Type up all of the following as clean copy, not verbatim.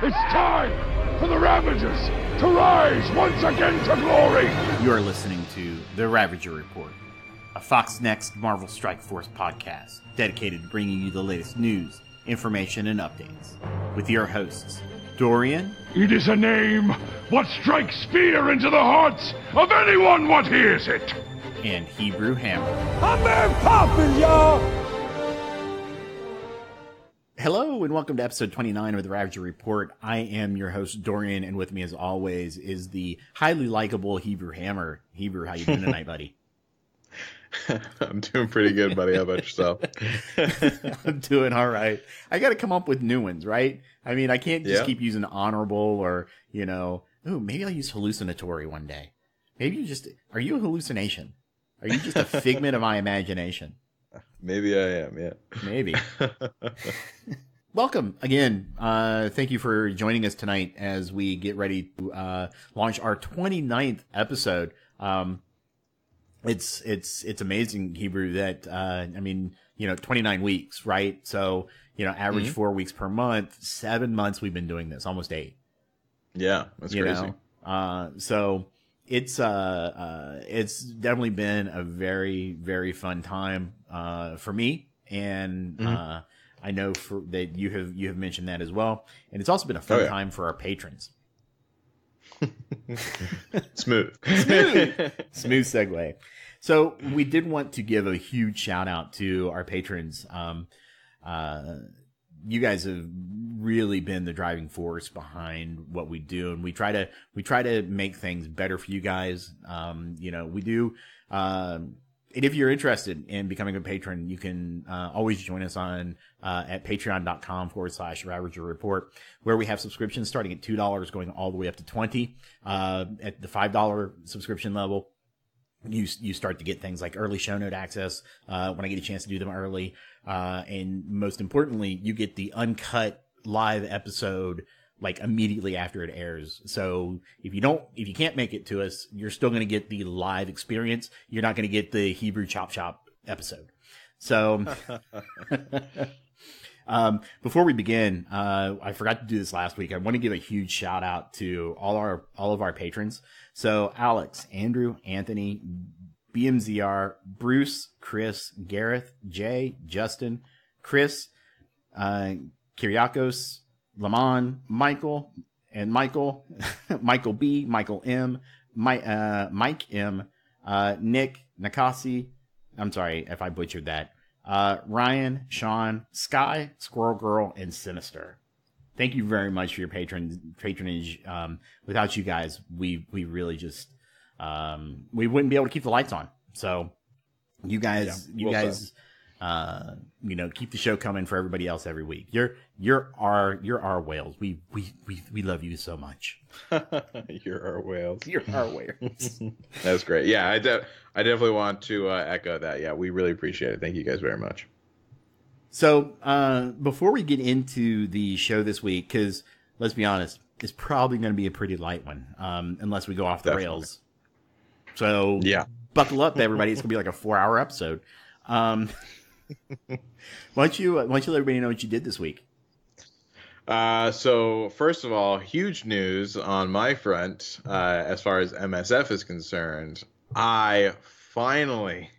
It's time for the Ravagers to rise once again to glory! You are listening to The Ravager Report, a Fox Next Marvel Strike Force podcast dedicated to bringing you the latest news, information, and updates. With your hosts, Dorian. It is a name what strikes fear into the hearts of anyone what hears it! And Hebrew Hammer. I'm Mary Poppins, y'all! Hello, and welcome to episode 29 of The Ravager Report. I am your host, Dorian, and with me, as always, is the highly likable Hebrew Hammer. Hebrew, how you doing tonight, buddy? I'm doing pretty good, buddy. How about yourself? I'm doing all right. I got to come up with new ones, right? I mean, I can't just keep using honorable or, maybe I'll use hallucinatory one day. Maybe are you a hallucination? Are you just a figment of my imagination? Maybe I am, yeah. Maybe. Welcome again. Thank you for joining us tonight as we get ready to launch our 29th episode. It's amazing, Hebrew, that 29 weeks, right? So, average 4 weeks per month, 7 months we've been doing this, almost 8. Yeah, that's crazy. So it's definitely been a very, very fun time for me, and I know that you have mentioned that as well, and it's also been a fun time for our patrons. Smooth segue. So we did want to give a huge shout out to our patrons. You guys have really been the driving force behind what we do, and we try to make things better for you guys. We do. And if you're interested in becoming a patron, you can always join us on at patreon.com/Ravager Report, where we have subscriptions starting at $2, going all the way up to $20. At the $5 subscription level, you start to get things like early show note access when I get a chance to do them early, and most importantly, you get the uncut live episode like immediately after it airs. So if you can't make it to us, you're still going to get the live experience. You're not going to get the Hebrew Chop Shop episode. So before we begin, I forgot to do this last week. I want to give a huge shout out to all of our patrons. So Alex, Andrew, Anthony, BMZR, Bruce, Chris, Gareth, Jay, Justin, Chris, Kyriakos, Lamon, Michael, Michael B, Michael M, Mike M, Nick, Nakasi. I'm sorry if I butchered that. Ryan, Sean, Sky, Squirrel Girl, and Sinister. Thank you very much for your patronage. Without you guys, we really just we wouldn't be able to keep the lights on. So you guys, keep the show coming for everybody else every week. You're our whales. We love you so much. You're our whales. You're our whales. That's great. Yeah, I definitely want to echo that. Yeah, we really appreciate it. Thank you guys very much. So before we get into the show this week, because let's be honest, it's probably going to be a pretty light one, unless we go off the rails. So buckle up, everybody. It's going to be like a 4-hour episode. Why don't you let everybody know what you did this week? So first of all, huge news on my front as far as MSF is concerned. I finally,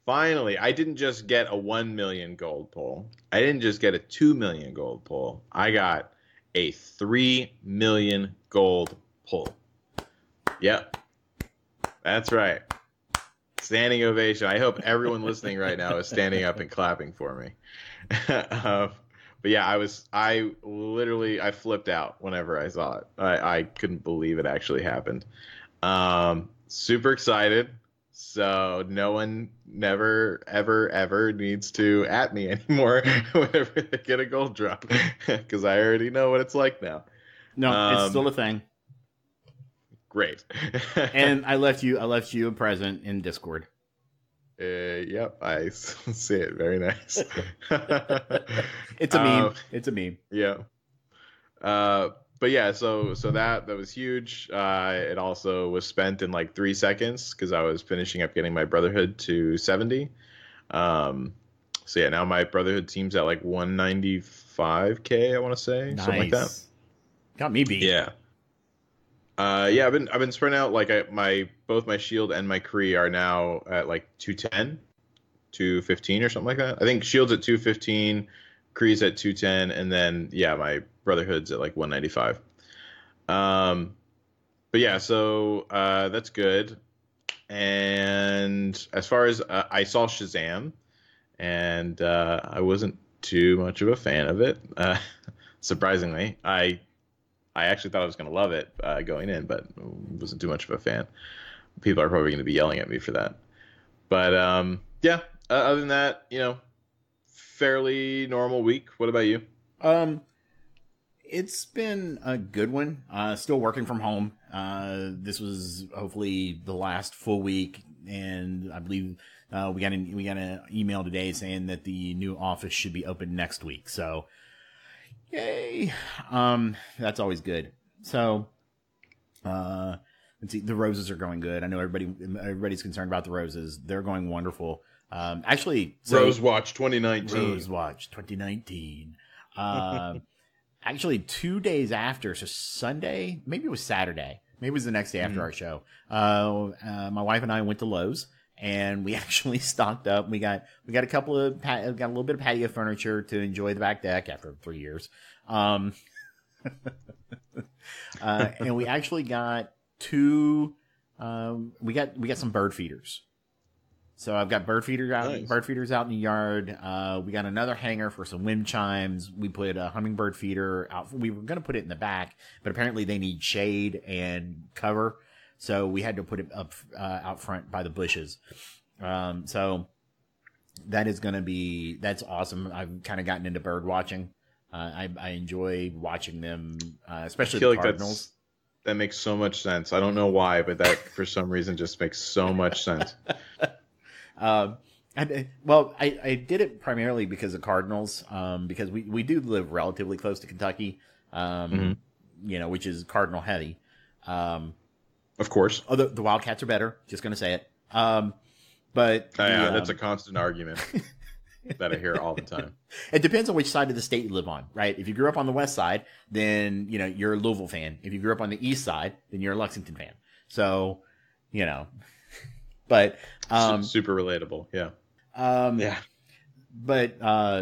I didn't just get a 1 million gold pull. I didn't just get a 2 million gold pull. I got a 3 million gold pull. Yep. That's right. Standing ovation. I hope everyone listening right now is standing up and clapping for me. But yeah, I flipped out whenever I saw it. I couldn't believe it actually happened. Super excited. So no one never, ever needs to at me anymore whenever they get a gold drop, because I already know what it's like now. No, it's still a thing. Great. And I left you a present in Discord. Yep, I see it. Very nice. It's a meme. It's a meme. Yeah. But yeah, so that was huge. It also was spent in like 3 seconds because I was finishing up getting my Brotherhood to 70. So yeah, now my Brotherhood team's at like 195K, I want to say, nice. Something like that. Got me beat. Yeah. Yeah, I've been spreading out like both my shield and my Kree are now at like 210, 215 or something like that. I think shield's at 215, Kree's at 210, and then yeah, my Brotherhood's at like 195. But yeah, so that's good. And as far as I saw Shazam, and I wasn't too much of a fan of it. Surprisingly, I actually thought I was going to love it going in, but wasn't too much of a fan. People are probably going to be yelling at me for that. But yeah, other than that, fairly normal week. What about you? It's been a good one. Still working from home. This was hopefully the last full week, and I believe we got an email today saying that the new office should be open next week. So, yay! That's always good. So, let's see. The roses are going good. I know everybody's concerned about the roses. They're going wonderful. Actually, Rose Watch 2019. Rose Watch 2019. Actually, 2 days after, so Sunday, maybe it was Saturday, maybe it was the next day after our show. My wife and I went to Lowe's, and we actually stocked up. We got a little bit of patio furniture to enjoy the back deck after 3 years. And we actually got two. We got some bird feeders. So I've got bird feeders out in the yard. We got another hanger for some wind chimes. We put a hummingbird feeder out. We were going to put it in the back, but apparently they need shade and cover. So we had to put it up out front by the bushes. So that's awesome. I've kind of gotten into bird watching. I enjoy watching them, especially the cardinals. That makes so much sense. I don't know why, but that for some reason just makes so much sense. I did it primarily because of cardinals, because we do live relatively close to Kentucky, which is cardinal heavy. Of course. Oh, the Wildcats are better. Just going to say it. That's a constant argument that I hear all the time. It depends on which side of the state you live on, right? If you grew up on the west side, then, you're a Louisville fan. If you grew up on the east side, then you're a Lexington fan. So, but super relatable, yeah. But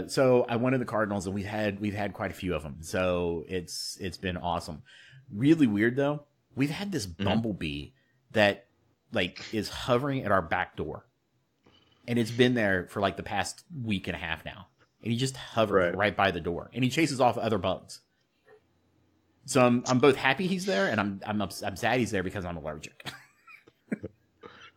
so I wanted the Cardinals, and we've had quite a few of them. So it's been awesome. Really weird though. We've had this bumblebee that is hovering at our back door, and it's been there for the past week and a half now. And he just hovers right by the door, and he chases off other bugs. So I'm both happy he's there, and I'm sad he's there because I'm allergic.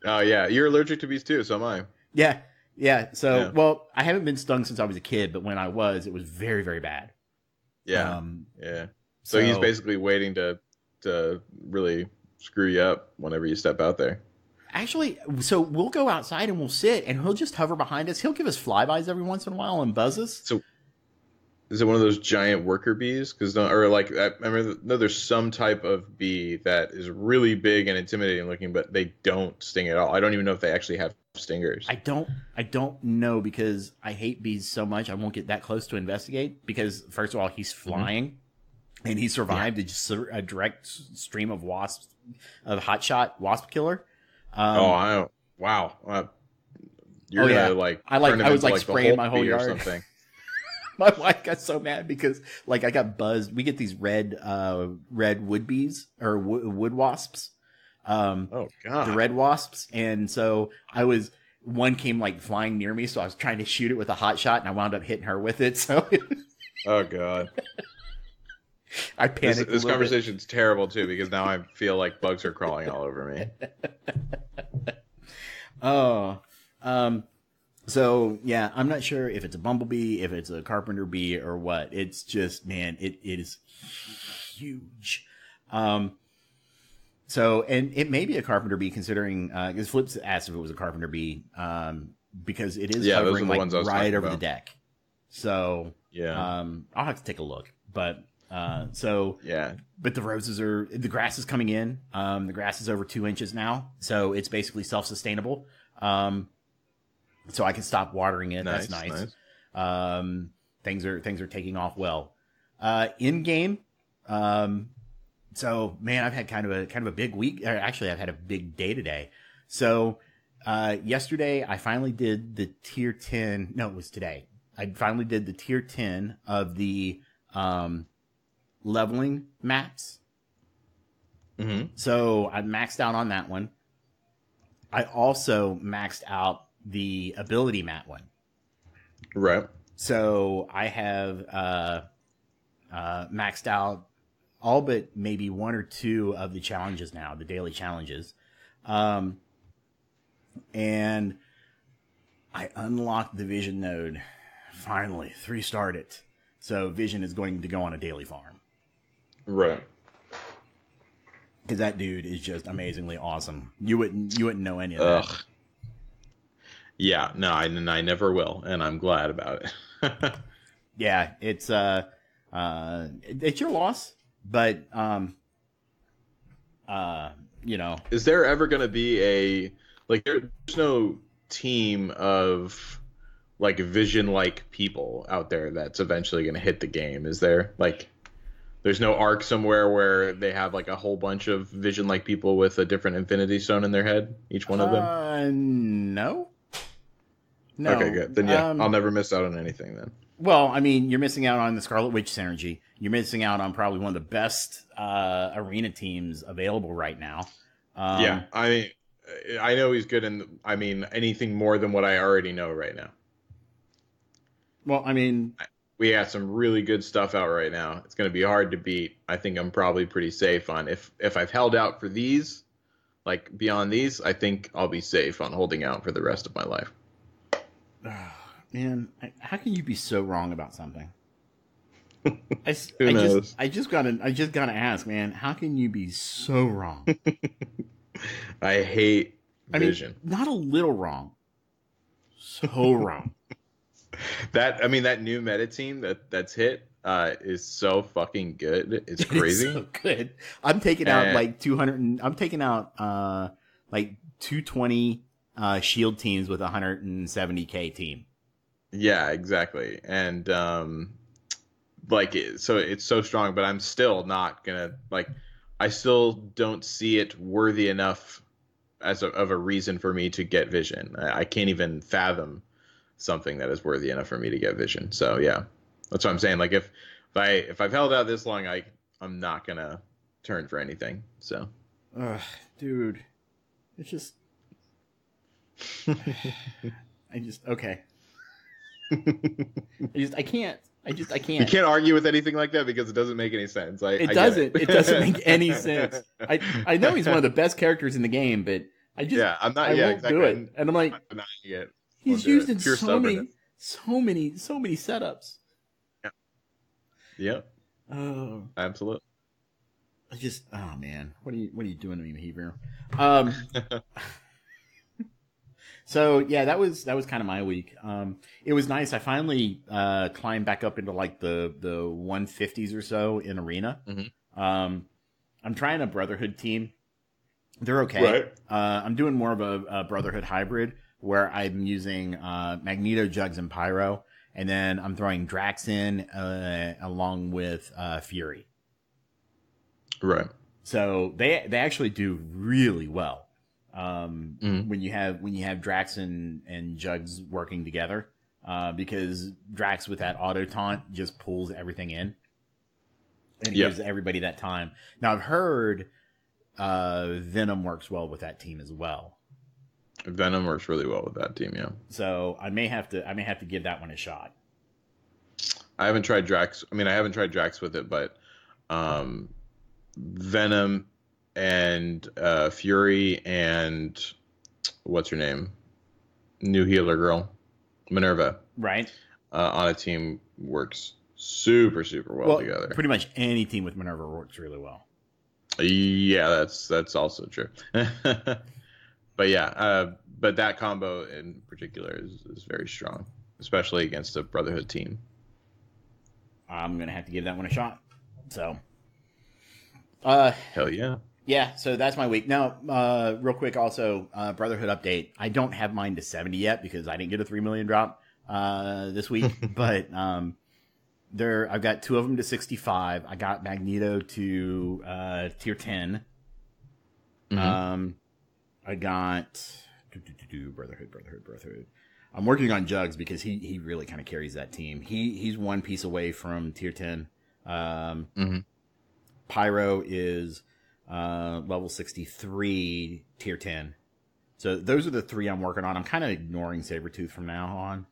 Oh, yeah. You're allergic to bees, too. So am I. Yeah. So, well, I haven't been stung since I was a kid, but when I was, it was very, very bad. Yeah. So he's basically waiting to really screw you up whenever you step out there. Actually, so we'll go outside and we'll sit, and he'll just hover behind us. He'll give us flybys every once in a while and buzz us. So is it one of those giant worker bees? I remember there's some type of bee that is really big and intimidating looking, but they don't sting at all. I don't even know if they actually have stingers. I don't know, because I hate bees so much. I won't get that close to investigate, because first of all, he's flying, and he survived a direct stream of wasps, of hotshot wasp killer. Wow. You're gonna I was spraying my whole yard. Or something. My wife got so mad because I got buzzed. We get these red wood bees or wood wasps. Oh God. The red wasps. And so one came flying near me. So I was trying to shoot it with a hot shot, and I wound up hitting her with it. So. Oh God. I panicked. This conversation's terrible too, because now I feel like bugs are crawling all over me. So yeah, I'm not sure if it's a bumblebee, if it's a carpenter bee, or what. It's just, man, it is huge. So, and it may be a carpenter bee, considering, because Flips asked if it was a carpenter bee, because it is hovering right over the deck. So, I'll have to take a look, but, but the the grass is coming in. The grass is over 2 inches now, so it's basically self-sustainable. So I can stop watering it. That's nice. Things are taking off well. In game, So man, I've had kind of a big week. Actually, I've had a big day today. So, yesterday I finally did the tier 10. No, it was today. I finally did the tier 10 of the, leveling maps. Mm-hmm. So I maxed out on that one. I also maxed out the ability map one. Right. So I have maxed out all but maybe one or two of the challenges now, the daily challenges. And I unlocked the Vision node. Finally, 3-starred it. So Vision is going to go on a daily farm. Right. Because that dude is just amazingly awesome. You wouldn't know any of that. Ugh. Yeah, no, I never will, and I'm glad about it. Yeah, it's your loss, but you know, is there ever going to be there's no team of like Vision like people out there that's eventually going to hit the game? Is there there's no arc somewhere where they have like a whole bunch of Vision like people with a different Infinity Stone in their head, each one of them? No. Okay, good. Then yeah, I'll never miss out on anything then. Well, I mean, you're missing out on the Scarlet Witch synergy. You're missing out on probably one of the best arena teams available right now. Yeah, I mean, I know he's good in. I mean, anything more than what I already know right now. Well, I mean, we got some really good stuff out right now. It's going to be hard to beat. I think I'm probably pretty safe on if I've held out for these, like beyond these, I think I'll be safe on holding out for the rest of my life. Man, how can you be so wrong about something? Who knows? I just gotta ask, man. How can you be so wrong? I hate Vision. I mean, not a little wrong. So wrong. That new meta team that's hit is so fucking good. It's crazy. It's so good. I'm taking out like 200. I'm taking out like 220 shield teams with a 170k team. Yeah, exactly. And so it's so strong, but I'm still not gonna I still don't see it worthy enough of a reason for me to get Vision. I can't even fathom something that is worthy enough for me to get Vision. So yeah, that's what I'm saying. Like if I've held out this long, I'm not gonna turn for anything. So, dude, it's just okay. I can't. You can't argue with anything like that because it doesn't make any sense. It doesn't make any sense. I know he's one of the best characters in the game, but I won't do it. And I'm like, he's used in so many setups. Yeah. Yeah. Oh, absolutely. Oh man, what are you doing to me, Behavior? So yeah, that was kind of my week. It was nice. I finally climbed back up into like the 150s or so in arena. Mm-hmm. I'm trying a Brotherhood team. They're okay. Right. I'm doing more of a Brotherhood hybrid where I'm using Magneto, Jugs, and Pyro, and then I'm throwing Drax in along with Fury. Right. So they actually do really well. When you have Drax and Jugs working together, because Drax with that auto taunt just pulls everything in and gives everybody that time. Now I've heard Venom works well with that team as well. Venom works really well with that team, yeah. So I may have to give that one a shot. I haven't tried Drax. I mean, I haven't tried Drax with it, but Venom and Fury and what's her name? New healer girl, Minerva. Right. On a team works super, super well together. Pretty much any team with Minerva works really well. Yeah, that's also true. But yeah, but that combo in particular is very strong, especially against a Brotherhood team. I'm gonna have to give that one a shot. So, hell yeah. Yeah, so that's my week. Now, real quick, also, Brotherhood update. I don't have mine to 70 yet because I didn't get a 3 million drop this week. But I've got 2 of them to 65. I got Magneto to tier 10. I got Brotherhood. I'm working on Jugs because he really kind of carries that team. He's one piece away from tier 10. Pyro is level 63, tier 10. So those are the 3 I'm working on. I'm kind of ignoring Sabretooth from now on.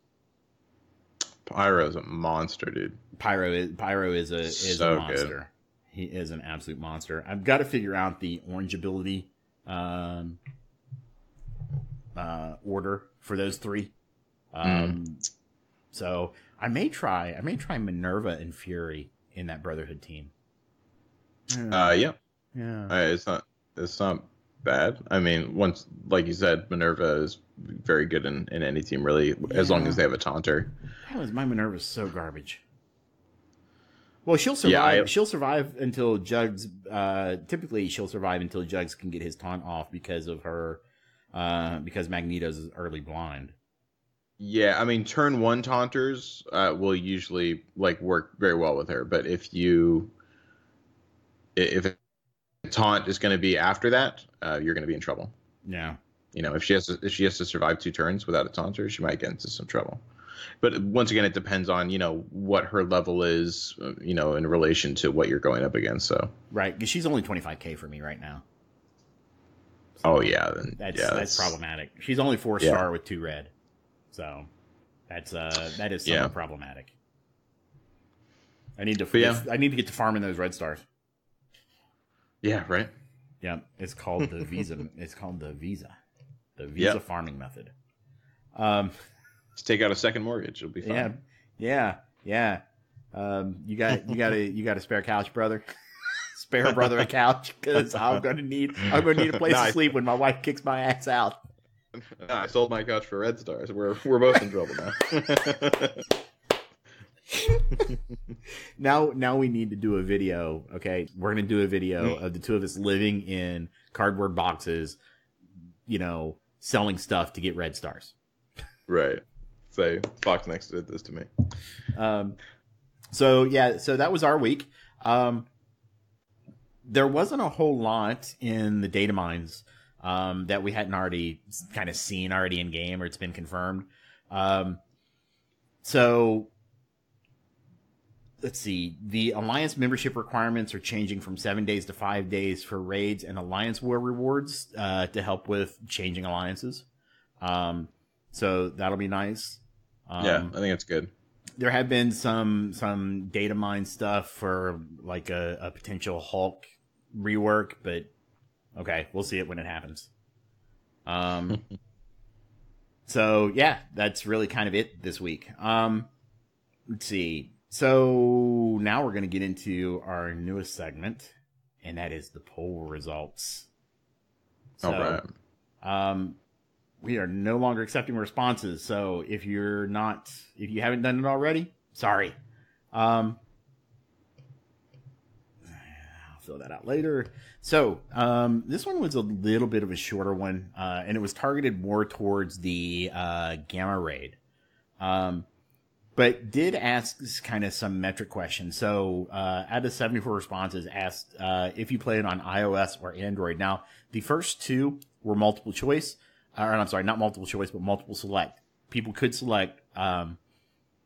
Pyro's a monster, dude. Pyro is a monster. Good. He is an absolute monster. I've got to figure out the orange ability order for those 3. So I may try Minerva and Fury in that Brotherhood team. Yeah. It's not bad. I mean, once, like you said, Minerva is very good in any team, really, as long as they have a taunter. My Minerva's so garbage. Well, she'll survive. Yeah, she'll survive until Jugs. Typically, she'll survive until Jugs can get his taunt off because of her. Because Magneto's early blind. Yeah, I mean, turn 1 taunters will usually work very well with her. But if a taunt is going to be after that, you're going to be in trouble. Yeah. If she has to survive 2 turns without a taunter, she might get into some trouble. But once again, it depends on what her level is, in relation to what you're going up against. So right, because she's only 25k for me right now. So oh yeah, that's problematic. She's only 4-star with 2 red, so that is somewhat problematic. I need to get to farming those red stars. Yeah, right. Yeah, it's called the Visa. It's called the Visa farming method. Just take out a second mortgage; it'll be fine. Yeah. You got a spare couch, brother? Spare brother a couch, because I'm gonna need a place to sleep when my wife kicks my ass out. I sold my couch for red stars. We're both in trouble now. Now we need to do a video. Okay, we're gonna do a video of the 2 of us living in cardboard boxes, selling stuff to get red stars. Right. Say Fox Next did this to me. So that was our week. There wasn't a whole lot in the data mines that we hadn't already kind of seen already in game, or it's been confirmed. So let's see. The Alliance membership requirements are changing from 7 days to 5 days for raids and Alliance War rewards to help with changing alliances. So that'll be nice. Yeah, I think it's good. There have been some data mine stuff for like a potential Hulk rework, but okay, we'll see it when it happens. So yeah, that's really kind of it this week. Let's see. So now we're going to get into our newest segment, and that is the poll results. So, all right. We are no longer accepting responses. So if you haven't done it already, sorry. I'll fill that out later. So this one was a little bit of a shorter one, and it was targeted more towards the Gamma Raid. But did ask kind of some metric questions. So out of 74 responses, asked if you played on iOS or Android. Now, the first 2 were multiple choice. Or I'm sorry, not multiple choice, but multiple select. People could select more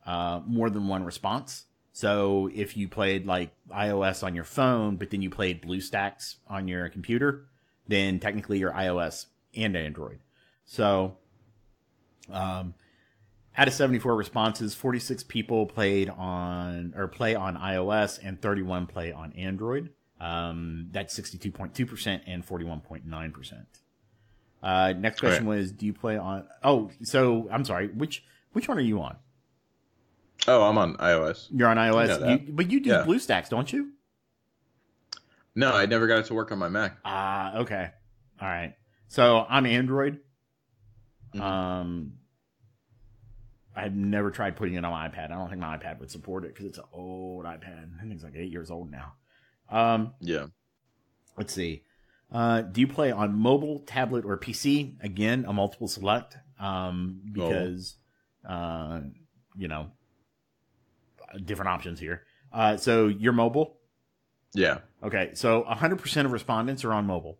than one response. So if you played like iOS on your phone, but then you played BlueStacks on your computer, then technically you're iOS and Android. So out of 74 responses, 46 people play on iOS and 31 play on Android. That's 62.2% and 41.9%. Next question was, do you play on... Oh, so, I'm sorry. Which one are you on? Oh, I'm on iOS. You're on iOS? But you do BlueStacks, don't you? No, I never got it to work on my Mac. Okay. All right. So, I'm Android. Mm-hmm. I've never tried putting it on my iPad. I don't think my iPad would support it because it's an old iPad. I think it's like 8 years old now. Yeah. Let's see. Do you play on mobile, tablet, or PC? Again, a multiple select. Because, different options here. So you're mobile? Yeah. Okay, so 100% of respondents are on mobile.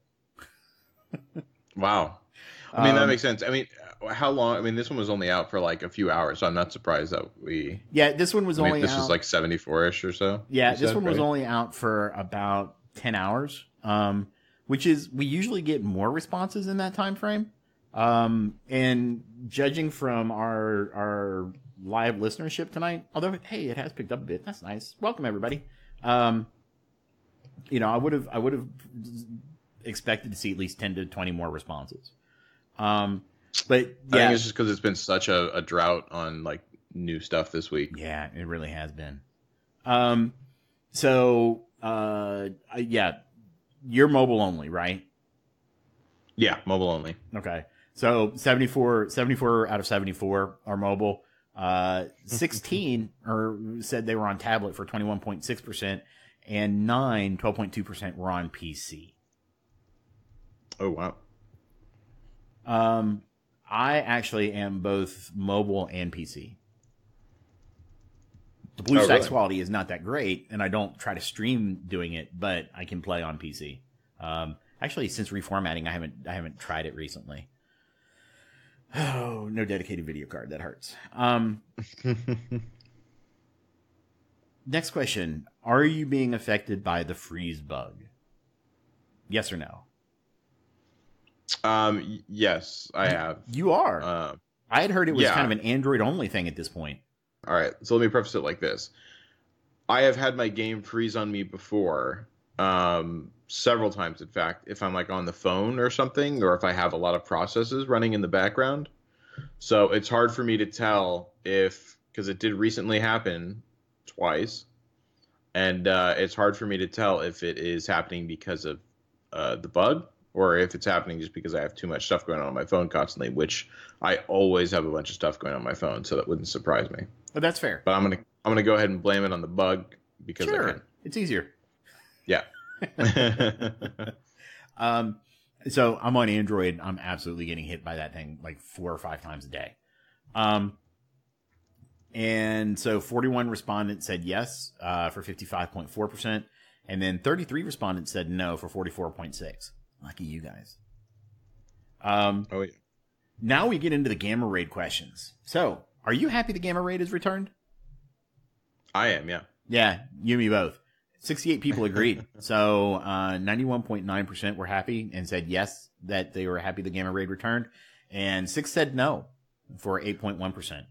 Wow. I mean, that makes sense. I mean, how long? I mean, this one was only out for like a few hours, so I'm not surprised that we. Yeah, this one was only this out. was like 74-ish or so. Yeah, this one was only out for about 10 hours, which is, we usually get more responses in that time frame. And judging from our live listenership tonight, although, hey, it has picked up a bit. That's nice. Welcome, everybody. You know, I would have expected to see at least 10 to 20 more responses. But yeah, I think it's just because it's been such a drought on like new stuff this week. Yeah, it really has been. So yeah, you're mobile only, right? Yeah, mobile only. Okay. So 74 out of 74 are mobile. 16 said they were on tablet for 21.6%, and 12.2% were on PC. Oh, wow. I actually am both mobile and PC. The BlueStacks quality is not that great, and I don't try to stream doing it, but I can play on PC. Actually, since reformatting, I haven't tried it recently. Oh, no dedicated video card. That hurts. Next question. Are you being affected by the freeze bug? Yes or no? Yes, I have. You are. I had heard it was kind of an Android-only thing at this point. All right, so let me preface it like this. I have had my game freeze on me before, several times, in fact, if I'm like on the phone or something, or if I have a lot of processes running in the background. So it's hard for me to tell because it did recently happen twice, and it's hard for me to tell if it is happening because of the bug, or if it's happening just because I have too much stuff going on my phone constantly, which I always have a bunch of stuff going on my phone, so that wouldn't surprise me. But that's fair. But I'm gonna go ahead and blame it on the bug because I can. It's easier. Yeah. So I'm on Android. I'm absolutely getting hit by that thing like 4 or 5 times a day. And so 41 respondents said yes for 55.4%, and then 33 respondents said no for 44.6%. Lucky you guys. Oh yeah. Now we get into the gamma raid questions. So, are you happy the gamma raid is returned? I am, yeah. Yeah, you and me both. 68 people agreed. So 91.9% were happy and said yes, that they were happy the gamma raid returned. And 6 said no for 8.1%.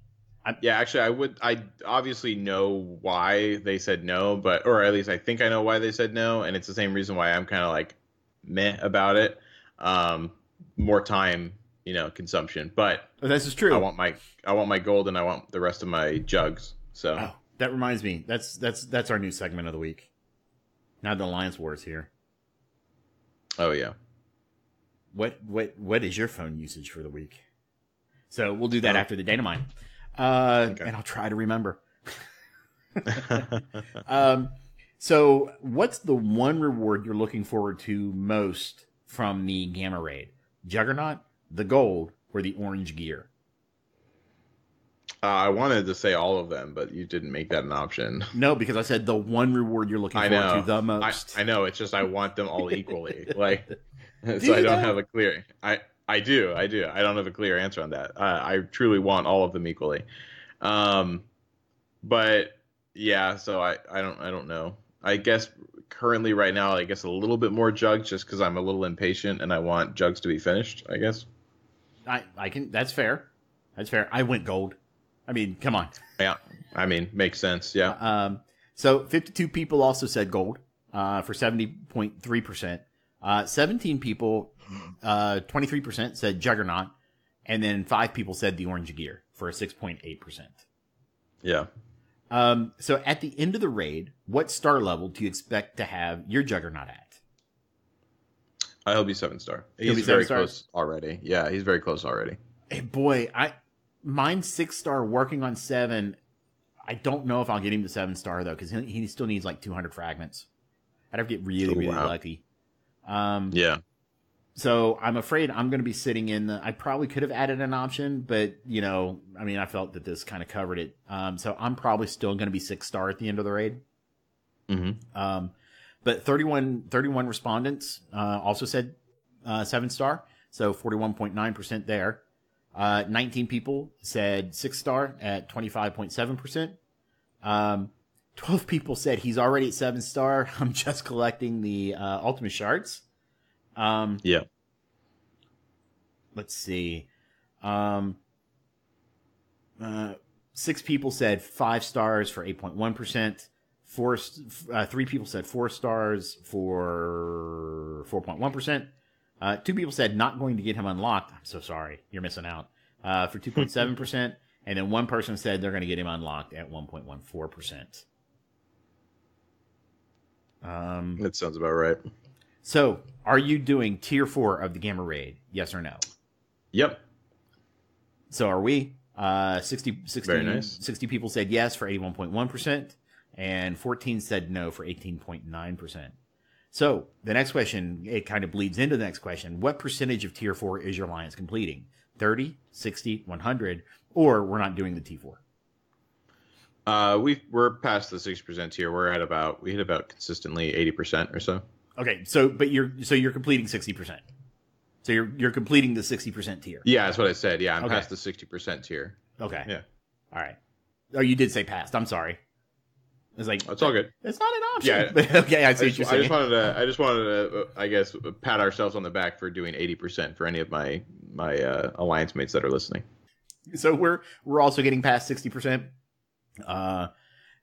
Yeah, actually, I obviously know why they said no, or at least I think I know why they said no. And it's the same reason why I'm kind of like meh about it. More time, consumption. But this is true. I want my gold, and I want the rest of my jugs. So that reminds me. That's our new segment of the week. Now the Alliance War is here. Oh yeah. What is your phone usage for the week? So we'll do that after the Datamine. Okay. And I'll try to remember. So what's the one reward you're looking forward to most from the Gamma Raid? Juggernaut, the gold, or the orange gear? I wanted to say all of them, but you didn't make that an option. No, because I said the one reward you're looking forward to the most. I know. It's just I want them all equally. So I don't have a clear. I do. I don't have a clear answer on that. I truly want all of them equally. But yeah, so I don't know. I guess currently right now, I guess a little bit more jugs just because I'm a little impatient and I want jugs to be finished, I guess. I can. That's fair. That's fair. I went gold. I mean, come on. Yeah. I mean, makes sense. Yeah. So 52 people also said gold, for 70.3%. 17 people, 23% said juggernaut, and then 5 people said the orange gear for a 6.8%. Yeah. So at the end of the raid, what star level do you expect to have your juggernaut at? He'll be 7-star. He's very close already. Yeah, he's very close already. Hey, boy, mine's 6-star, working on 7. I don't know if I'll get him to 7-star though, because he still needs like 200 fragments. I'd have to get really lucky. Yeah. So I'm afraid I'm going to be sitting in I probably could have added an option, but I felt that this kind of covered it. So I'm probably still going to be 6-star at the end of the raid. Mm-hmm. But 31 respondents, also said, 7-star. So 41.9% there. 19 people said 6-star at 25.7%. 12 people said he's already at 7-star. I'm just collecting the, ultimate shards. Yeah. Let's see. 6 people said 5 stars for 8.1%. 3 people said 4 stars for 4.1%. 2 people said not going to get him unlocked. I'm so sorry. You're missing out. For 2.7%. And then 1 person said they're going to get him unlocked at 1.14%. That sounds about right. So, are you doing tier 4 of the Gamma Raid? Yes or no? Yep. So are we. 60 Very nice. 60 people said yes for 81.1%, and 14 said no for 18.9%. So the next question, it kind of bleeds into the next question. What percentage of tier 4 is your alliance completing? 30, 60, 100, or we're not doing the T4? We're past the 60% tier. We hit about consistently 80% or so. Okay, so you're completing 60%. So you're completing the 60% tier. Yeah, that's what I said. Yeah, I'm past the 60% tier. Okay. Yeah. All right. Oh, you did say past. I'm sorry. It's like it's all good. It's not an option. Yeah. Okay, I see what you're saying. I just wanted to, I guess, pat ourselves on the back for doing 80% for any of my alliance mates that are listening. So we're also getting past 60%.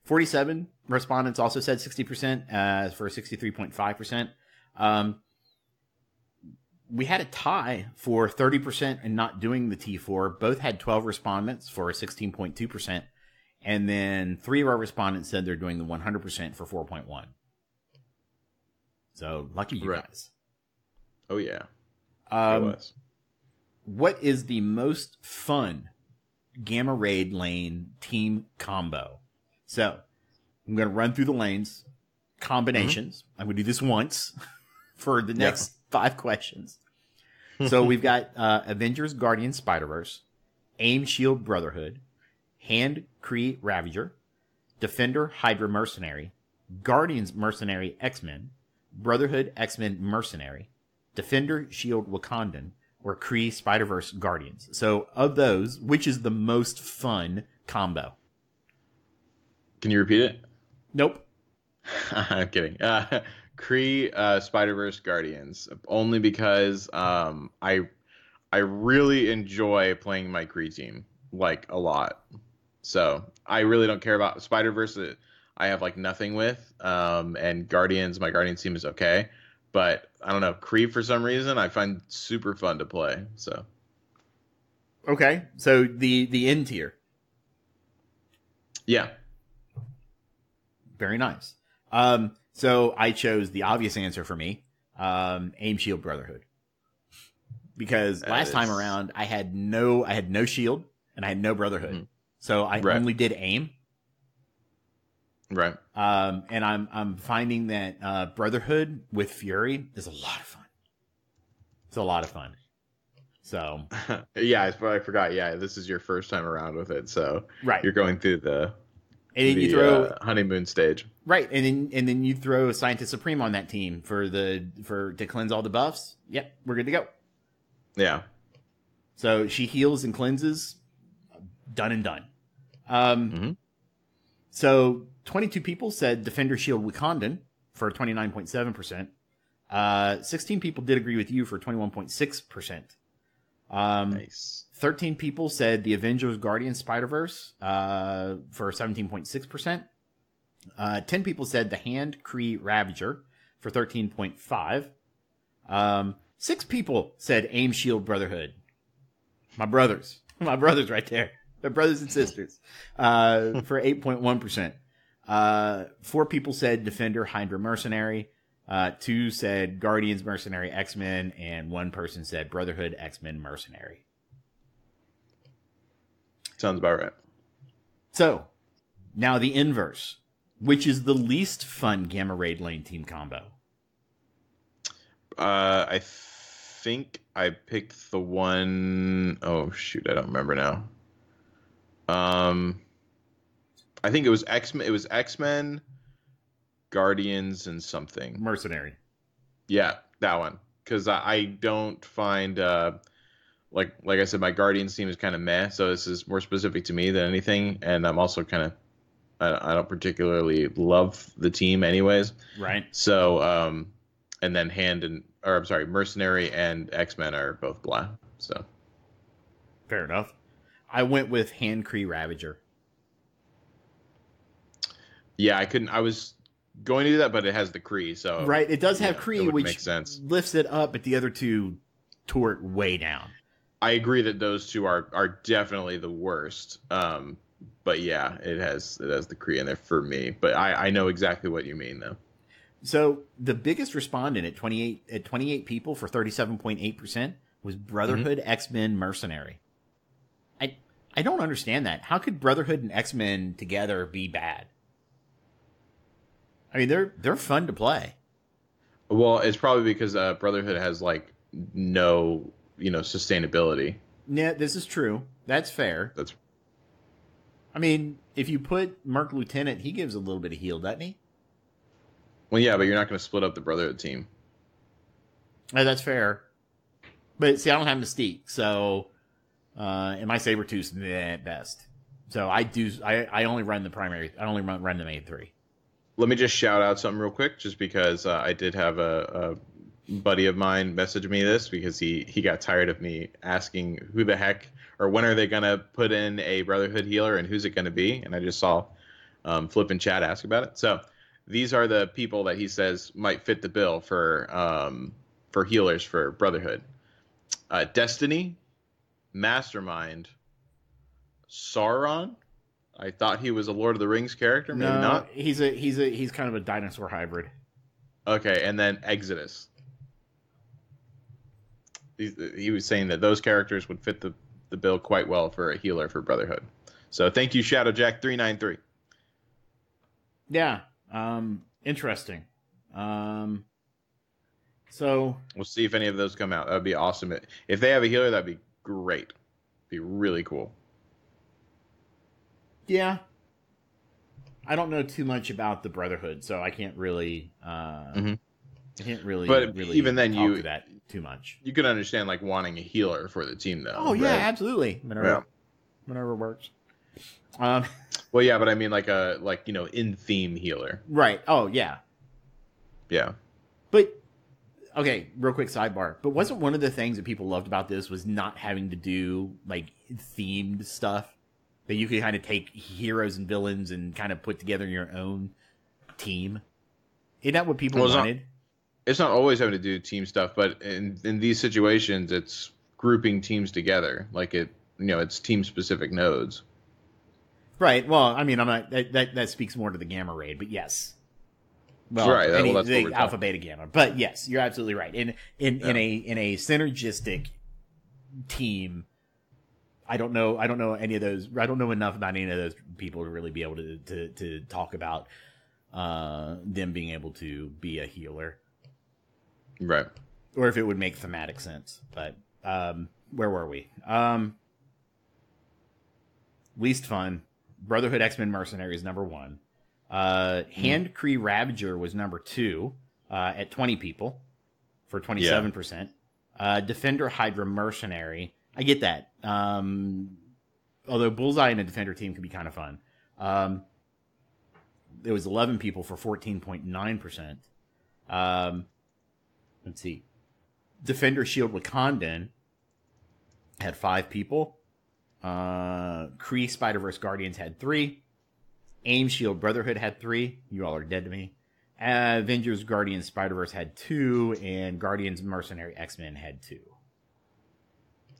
47 respondents also said 60% for 63.5%. We had a tie for 30% and not doing the T4. Both had 12 respondents for 16.2%. And then 3 of our respondents said they're doing the 100% for 4.1. So lucky you guys. Oh, yeah. It was. What is the most fun Gamma Raid lane team combo? So I'm going to run through the lanes, combinations. I'm going to do this once for the next 5 questions. So we've got Avengers, Guardians, Spider-Verse, Aim, Shield, Brotherhood, Hand, Kree, Ravager, Defender, Hydra, Mercenary, Guardians, Mercenary, X-Men, Brotherhood, X-Men, Mercenary, Defender, Shield, Wakandan, or Kree, Spider-Verse, Guardians. So of those, which is the most fun combo? Can you repeat it? Nope. I'm kidding. Kree, Spider-Verse, Guardians. Only because I really enjoy playing my Kree team, like, a lot. So I really don't care about Spider-Verse. I have, like, nothing with. And Guardians, my Guardians team is okay. But, I don't know, Kree, for some reason, I find super fun to play. So. Okay. So the N tier. Yeah. Very nice. So I chose the obvious answer for me, Aim, Shield, Brotherhood, because last time around I had no shield and I had no Brotherhood, so I only did Aim. Right. And I'm finding that Brotherhood with Fury is a lot of fun. It's a lot of fun. So yeah, I forgot. Yeah, this is your first time around with it, so you're going through the. And then you throw honeymoon stage, right? And then you throw Scientist Supreme on that team to cleanse all the buffs. Yep, we're good to go. Yeah. So she heals and cleanses. Done and done. So 22 people said Defender, Shield, Wakandan for 29.7%. 16 people did agree with you for 21.6%. Nice. 13 people said the Avengers, Guardians, Spider-Verse for 17.6%. 10 people said the Hand, Kree, Ravager for 13.5%. 6 people said Aim, Shield, Brotherhood. My brothers right there. They're brothers and sisters for 8.1%. 4 people said Defender, Hydra, Mercenary. 2 said Guardians, Mercenary, X-Men, and 1 person said Brotherhood, X-Men, Mercenary. Sounds about right. So, now the inverse. Which is the least fun Gamma Raid lane team combo? I think I picked the one oh shoot, I don't remember now. I think it was X-Men. It was X-Men, Guardians, and something. Mercenary. Yeah, that one. Because I don't find like I said, my Guardians team is kind of meh. So this is more specific to me than anything, and I'm also kind of I don't particularly love the team, anyways. Right. So and then Mercenary and X-Men are both blah. So fair enough. I went with Hand Kree Ravager. Yeah, I couldn't. I was going to do that, but it has the Kree, so right. It does have Kree, which makes sense. Lifts it up, but the other two tore it way down. I agree that those two are definitely the worst. But yeah, it has the Kree in there for me. But I know exactly what you mean, though. So the biggest respondent at 28 people for 37.8% was Brotherhood, X-Men, Mercenary. I don't understand that. How could Brotherhood and X-Men together be bad? I mean, they're fun to play. Well, it's probably because Brotherhood has like no, sustainability. Yeah, this is true. That's fair. I mean, if you put Merc Lieutenant, he gives a little bit of heal, doesn't he? Well, yeah, but you're not going to split up the Brotherhood team. That's fair. But see, I don't have Mystique, so and my Sabretooth's best. So I only run the primary. I only run the main three. Let me just shout out something real quick, just because I did have a buddy of mine message me this because he got tired of me asking who the heck or when are they going to put in a Brotherhood healer and who's it going to be, and I just saw Flip and Chat ask about it. So these are the people that he says might fit the bill for healers for Brotherhood: Destiny, Mastermind, Sauron. I thought he was a Lord of the Rings character. Maybe not. He's kind of a dinosaur hybrid. Okay, and then Exodus. He was saying that those characters would fit the bill quite well for a healer for Brotherhood. So thank you, ShadowJack393. Yeah, interesting. So we'll see if any of those come out. That would be awesome. If they have a healer, that'd be great. Be really cool. Yeah. I don't know too much about the Brotherhood, so I can't really I can't really But really even then talk to that too much. You can understand like wanting a healer for the team though. Oh yeah, right? Absolutely. Whenever it works. Well, yeah, but I mean like in theme healer. Right. Oh yeah. Yeah. But okay, real quick sidebar. But wasn't one of the things that people loved about this was not having to do like themed stuff? That you could kind of take heroes and villains and kind of put together your own team. Isn't that what people wanted? It's not always having to do team stuff, but in these situations, it's grouping teams together. Like it's team specific nodes. Right. Well, I mean, I'm not. That speaks more to the Gamma Raid, but yes. Well, right. That's the Alpha, Beta, Gamma. But yes, you're absolutely right. In a synergistic team. I don't know any of those. I don't know enough about any of those people to really be able to talk about them being able to be a healer, right? Or if it would make thematic sense. But where were we? Least fun. Brotherhood, X-Men, Mercenary is number 1. Hand Kree Ravager was number 2 at 20 people for 27%. Defender Hydra Mercenary. I get that. Although Bullseye and a Defender team can be kind of fun. There was 11 people for 14.9%. Let's see. Defender Shield Wakandan had 5 people. Kree Spider-Verse Guardians had 3. AIM Shield Brotherhood had 3. You all are dead to me. Avengers Guardians Spider-Verse had 2. And Guardians Mercenary X-Men had 2.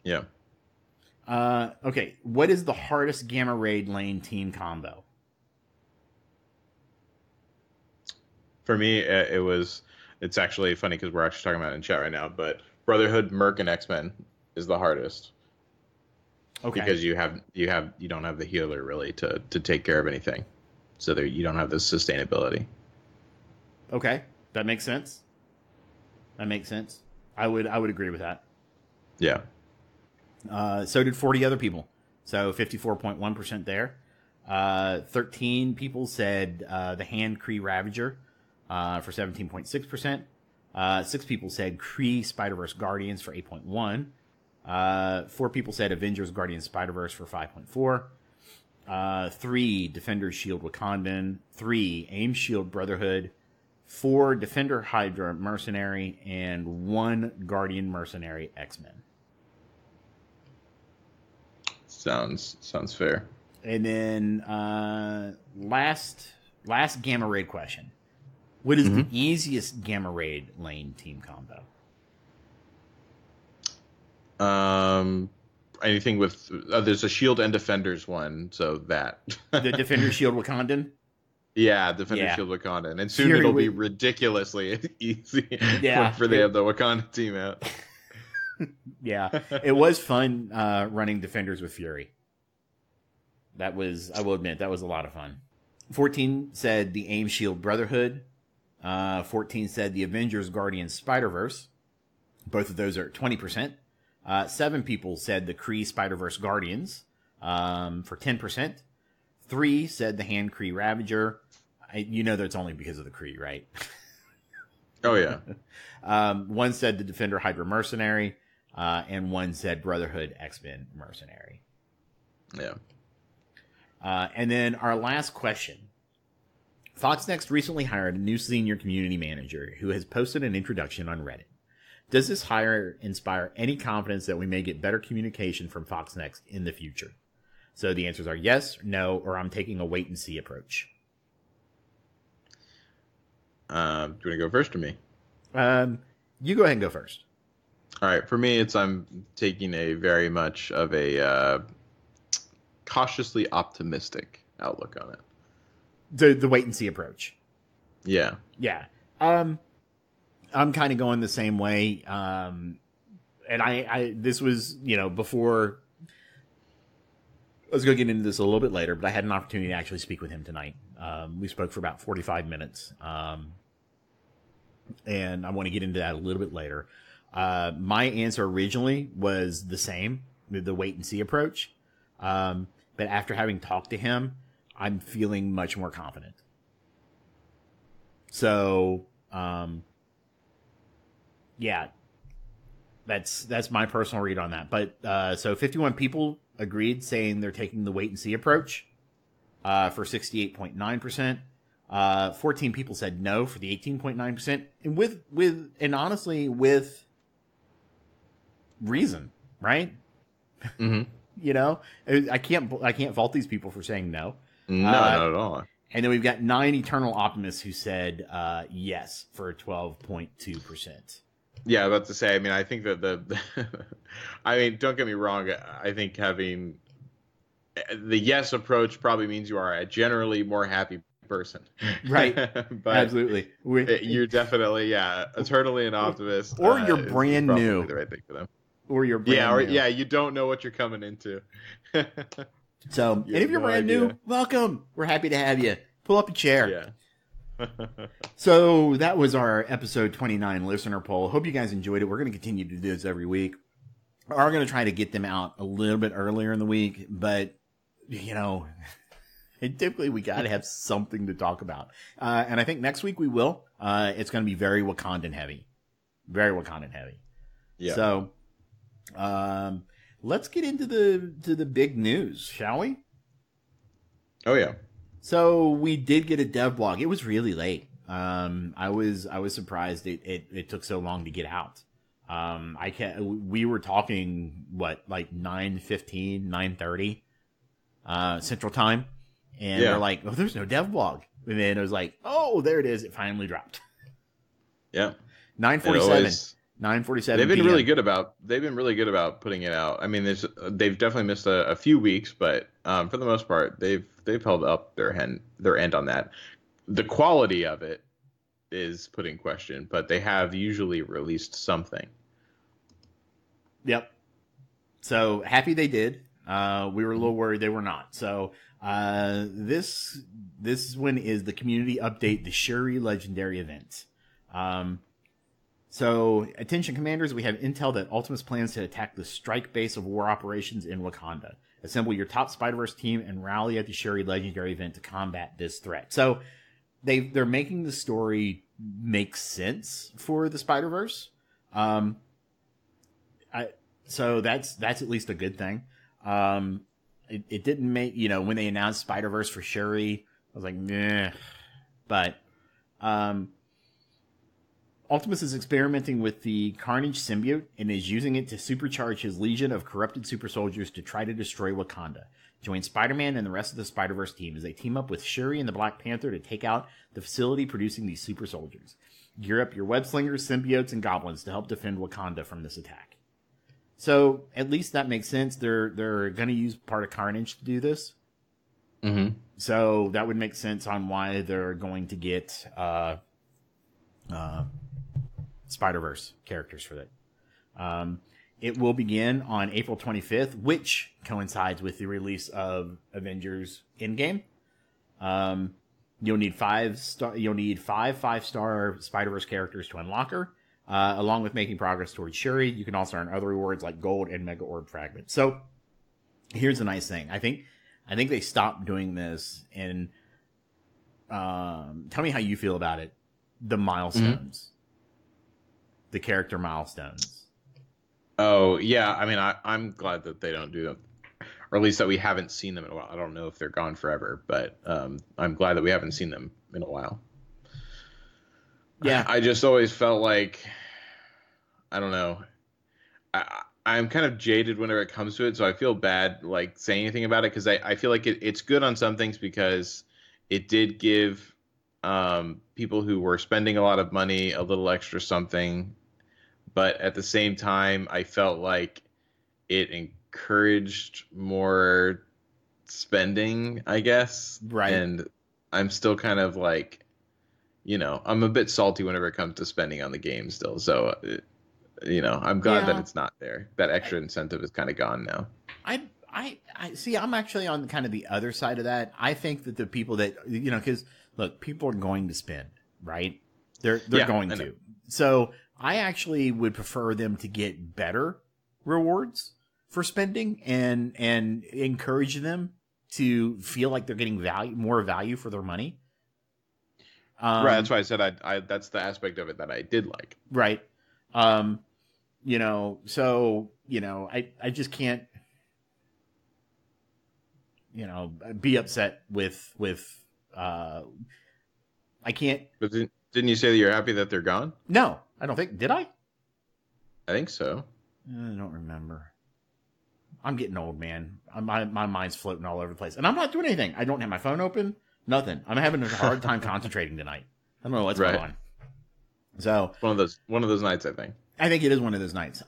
Yeah. Okay. What is the hardest Gamma Raid lane team combo? For me, it's actually funny because we're actually talking about it in chat right now, but Brotherhood, Merc, and X-Men is the hardest. Okay. Because you don't have the healer really to take care of anything. So you don't have the sustainability. Okay. That makes sense. I would agree with that. Yeah. So did 40 other people. So 54.1% there. 13 people said the Hand Kree Ravager for 17.6%. 6 people said Kree Spider-Verse Guardians for 8.1. 4 people said Avengers Guardians Spider-Verse for 5.4. 3 Defender Shield Wakandan. 3 AIM Shield Brotherhood. 4 Defender Hydra Mercenary. And 1 Guardian Mercenary X-Men. Sounds fair. And then last Gamma Raid question. What is the easiest Gamma Raid lane team combo? Anything with there's a Shield and Defenders one, so that The Defender Shield Wakandan? Yeah, Defender Shield Wakandan. And soon it'll be ridiculously easy for they have the Wakanda team out. Yeah, it was fun running Defenders with Fury. That was, I will admit, that was a lot of fun. 14 said the AIM Shield Brotherhood. 14 said the Avengers Guardians Spider-Verse. Both of those are at 20%. 7 people said the Kree Spider-Verse Guardians for 10%. 3 said the Hand Kree Ravager. You know that's only because of the Kree, right? Oh, yeah. 1 said the Defender Hydra Mercenary. And 1 said Brotherhood X-Men Mercenary. Yeah. And then our last question. Fox Next recently hired a new senior community manager who has posted an introduction on Reddit. Does this hire inspire any confidence that we may get better communication from Fox Next in the future? So the answers are yes, no, or I'm taking a wait and see approach. Do you want to go first or me? You go ahead and go first. All right. For me, I'm taking a very much of a cautiously optimistic outlook on it. The wait and see approach. Yeah. Yeah. I'm kind of going the same way. And I this was, before. I was going to get into this a little bit later, but I had an opportunity to actually speak with him tonight. We spoke for about 45 minutes. And I want to get into that a little bit later. My answer originally was the same, the wait and see approach. But after having talked to him, I'm feeling much more confident. So, yeah, that's my personal read on that. But, so 51 people agreed, saying they're taking the wait and see approach, for 68.9%. 14 people said no for the 18.9%. And and honestly, with reason, right? Mm-hmm. I can't fault these people for saying no. No, not at all. And then we've got 9 eternal optimists who said yes for 12.2%. Yeah, about to say. I mean, I think that I mean, don't get me wrong. I think having the yes approach probably means you are a generally more happy person, right? But absolutely, you're definitely eternally an optimist, or you're brand new. The right thing for them. Or you're brand new. You don't know what you're coming into. So, and if you're brand new, welcome. We're happy to have you. Pull up a chair. Yeah. So that was our episode 29 listener poll. Hope you guys enjoyed it. We're going to continue to do this every week. We are going to try to get them out a little bit earlier in the week, but typically we got to have something to talk about. And I think next week we will. It's going to be very Wakandan heavy. Very Wakandan heavy. Yeah. So, let's get into the big news, shall we? Oh yeah. So we did get a dev blog. It was really late. I was surprised it took so long to get out. We were talking like 9:15, 9:30 Central Time, and they're like, "Oh, there's no dev blog." And then it was like, "Oh, there it is. It finally dropped." Yeah. 9:47. 9:47. They've been really good about putting it out. I mean, they've definitely missed a few weeks, but for the most part, they've held up their end on that. The quality of it is put in question, but they have usually released something. Yep. So happy they did. We were a little worried they were not. So this one is the community update, the Shuri Legendary event. So, attention commanders, we have intel that Ultimus plans to attack the strike base of war operations in Wakanda. Assemble your top Spider-Verse team and rally at the Shuri Legendary event to combat this threat. So, they're making the story make sense for the Spider-Verse. So that's at least a good thing. It didn't make, when they announced Spider-Verse for Shuri, I was like, meh. But, Ultimus is experimenting with the Carnage symbiote and is using it to supercharge his legion of corrupted super soldiers to try to destroy Wakanda. Join Spider-Man and the rest of the Spider-Verse team as they team up with Shuri and the Black Panther to take out the facility producing these super soldiers. Gear up your web slingers, symbiotes, and goblins to help defend Wakanda from this attack. So, at least that makes sense. They're going to use part of Carnage to do this. Mm-hmm. So, that would make sense on why they're going to get Spider-Verse characters for that. It will begin on April 25th, which coincides with the release of Avengers Endgame. You'll need five 5-star Spider-Verse characters to unlock her, along with making progress towards Shuri. You can also earn other rewards like gold and Mega Orb fragments. So here's the nice thing. I think they stopped doing this, and tell me how you feel about it. The milestones, the character milestones. Oh, yeah. I mean, I'm glad that they don't do them, or at least that we haven't seen them in a while. I don't know if they're gone forever, but I'm glad that we haven't seen them in a while. Yeah. I just always felt like, I don't know. I'm kind of jaded whenever it comes to it, so I feel bad like saying anything about it, because I feel like it's good on some things because it did give people who were spending a lot of money a little extra something. But at the same time, I felt like it encouraged more spending, I guess. Right. And I'm still kind of like, I'm a bit salty whenever it comes to spending on the game still. So, I'm glad that it's not there. That extra incentive is kind of gone now. I see. I'm actually on kind of the other side of that. I think that the people that, because look, people are going to spend, right? They're going to. So I actually would prefer them to get better rewards for spending and encourage them to feel like they're getting more value for their mony. Right. That's why I said I that's the aspect of it that I did like. Right. I just can't, be upset with, I can't. But didn't you say that you're happy that they're gone? No, I don't think. Did I? I think so. I don't remember. I'm getting old, man. My mind's floating all over the place, and I'm not doing anything. I don't have my phone open. Nothing. I'm having a hard time concentrating tonight. I don't know what's going on. So one of those nights, I think. I think it is one of those nights.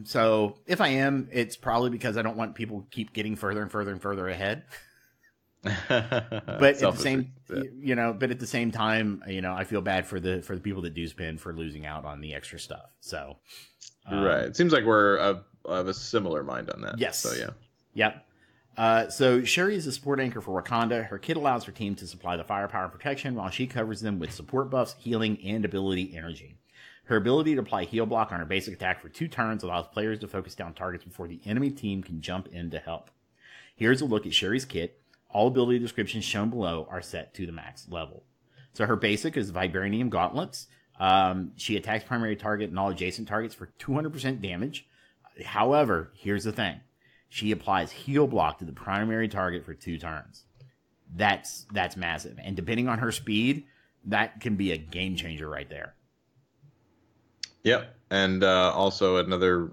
So if I am, it's probably because I don't want people to keep getting further and further and further ahead. But at the same time, I feel bad for the people that do spend for losing out on the extra stuff. So, right. It seems like we're of a similar mind on that. Yes. So yeah. Yep. So Shuri is a support anchor for Wakanda. Her kit allows her team to supply the firepower and protection while she covers them with support buffs, healing, and ability energy. Her ability to apply heal block on her basic attack for 2 turns allows players to focus down targets before the enemy team can jump in to help. Here's a look at Shuri's kit. All ability descriptions shown below are set to the max level. So her basic is Vibranium Gauntlets. She attacks primary target and all adjacent targets for 200% damage. However, here's the thing. She applies heal block to the primary target for 2 turns. That's massive. And depending on her speed, that can be a game changer right there. Yep. And also another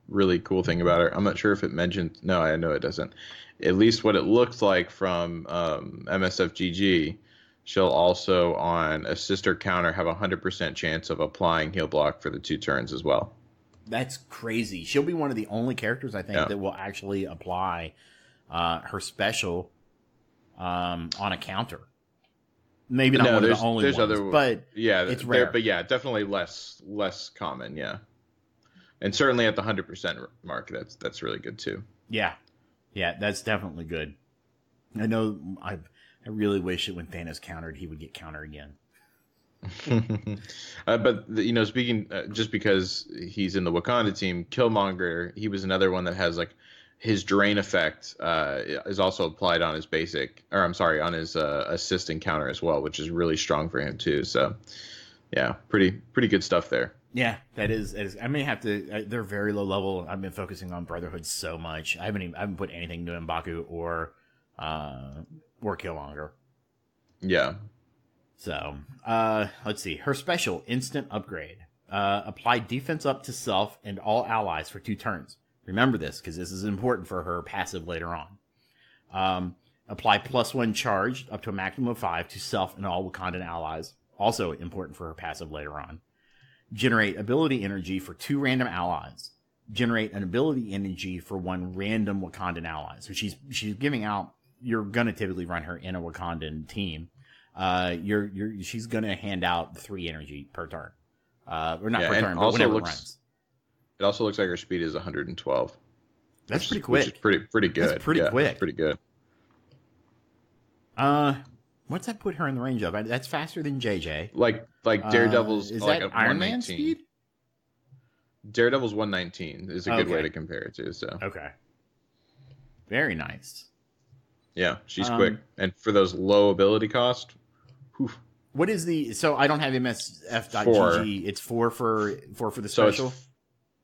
really cool thing about her, I'm not sure if it mentioned, no, I know it doesn't. At least what it looks like from MSFGG, she'll also on a sister counter have a 100% chance of applying heal block for the 2 turns as well. That's crazy. She'll be one of the only characters, I think, that will actually apply her special on a counter. Maybe not one of the only ones, but yeah, it's rare. But yeah, definitely less common, yeah. And certainly at the 100% mark, that's really good too. Yeah, that's definitely good. I know. I really wish that when Thanos countered, he would get counter again. But speaking just because he's in the Wakanda team, Killmonger, he was another one that has like his drain effect is also applied on his on his assist encounter as well, which is really strong for him too. So yeah, pretty good stuff there. Yeah, that is. I may have to. They're very low level. I've been focusing on Brotherhood so much. I haven't put anything to M'Baku or Killmonger. Yeah. So let's see. Her special instant upgrade. Apply defense up to self and all allies for 2 turns. Remember this because this is important for her passive later on. Apply +1 charge up to a maximum of 5 to self and all Wakandan allies. Also important for her passive later on. Generate ability energy for 2 random allies. Generate an ability energy for 1 random Wakandan ally. So she's giving out. You're gonna typically run her in a Wakandan team. She's gonna hand out 3 energy per turn. Or not per turn, but whenever it runs. It also looks like her speed is 112. That's pretty quick. Which is pretty good. That's pretty quick. That's pretty good. What's that put her in the range of? That's faster than JJ. Like Daredevil's is like that a Iron Man 119. speed? Daredevil's 119 is a good way to compare it to. So okay, very nice. Yeah, she's quick, and for those low ability cost. Whew. What is the? So I don't have MSF.GG. It's 4 for the special. So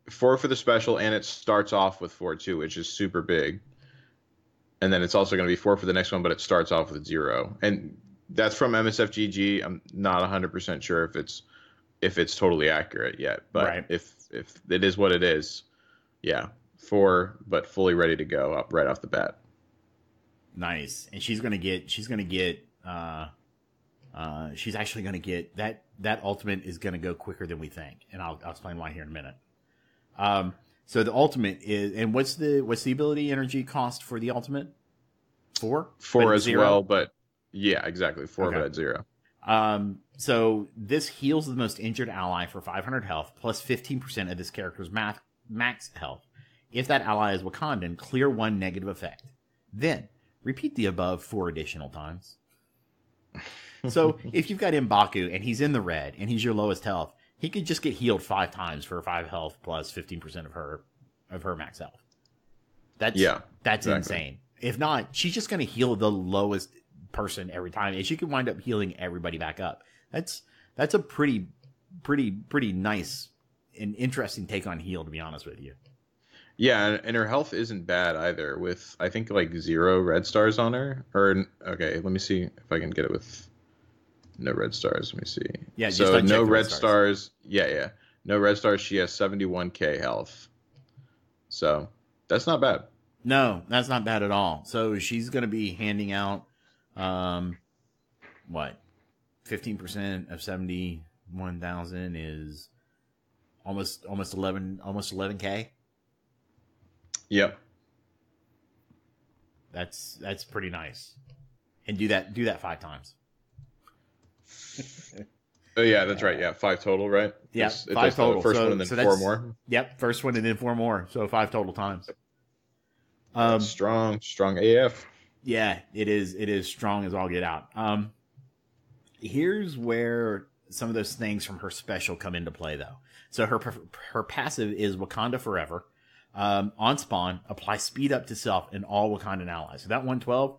it's 4 for the special, and it starts off with 4 too, which is super big. And then it's also going to be 4 for the next one, but it starts off with 0. And that's from MSFGG. I'm not 100% sure if it's totally accurate yet, but right. if it is what it is, yeah, 4, but fully ready to go up right off the bat. Nice, and she's actually going to get that ultimate is going to go quicker than we think, and I'll explain why here in a minute. So the ultimate is, and what's the ability energy cost for the ultimate? 4? 4 as 0? Well, but yeah, exactly 4, okay. But at 0. So this heals the most injured ally for 500 health plus 15% of this character's max health. If that ally is Wakandan, clear 1 negative effect. Then repeat the above 4 additional times. So if you've got M'Baku and he's in the red and he's your lowest health, he could just get healed 5 times for 5 health plus 15% of her max health. That's exactly. Insane. If not, she's just going to heal the lowest person every time, and she could wind up healing everybody back up. That's a pretty nice and interesting take on heal, to be honest with you. Yeah, and her health isn't bad either. With I think like 0 red stars on her. Or okay, let me see if I can get it with. No red stars. Let me see. Yeah, so no red stars. Yeah. No red stars. She has 71k health. So that's not bad. No, that's not bad at all. So she's going to be handing out, 15% of 71,000 is almost 11k. Yep. That's pretty nice. And do that 5 times. Oh yeah, that's right. Yeah, 5 total, right? Yeah, 5 total. First one and then 4 more. Yep, first one and then 4 more. So 5 total times. Strong AF. Yeah, it is strong as all get out. Here's where some of those things from her special come into play, though. So her passive is Wakanda Forever. On spawn, apply speed up to self and all Wakandan allies. So that 112,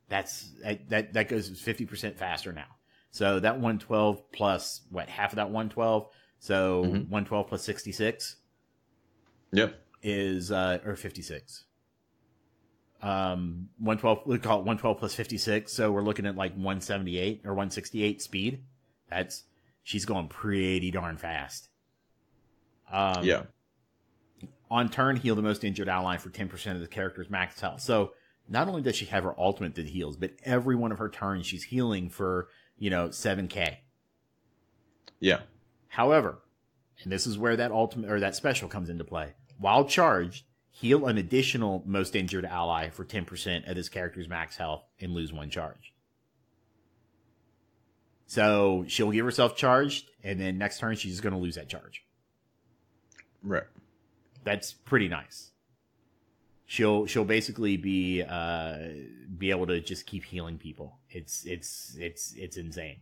that goes 50% faster now. So that 112 plus half of that 112. So 112 plus 66. Yep. Is or 56. 112. We call it 112 plus 56. So we're looking at like 178 or 168 speed. She's going pretty darn fast. Yeah. On turn, heal the most injured ally for 10% of the character's max health. So not only does she have her ultimate that heals, but every one of her turns she's healing for 7k. Yeah. However, and this is where that ultimate or that special comes into play. While charged, heal an additional most injured ally for 10% of this character's max health and lose 1 charge. So she'll give herself charged, and then next turn she's just going to lose that charge. Right. That's pretty nice. She'll basically be able to just keep healing people. It's insane.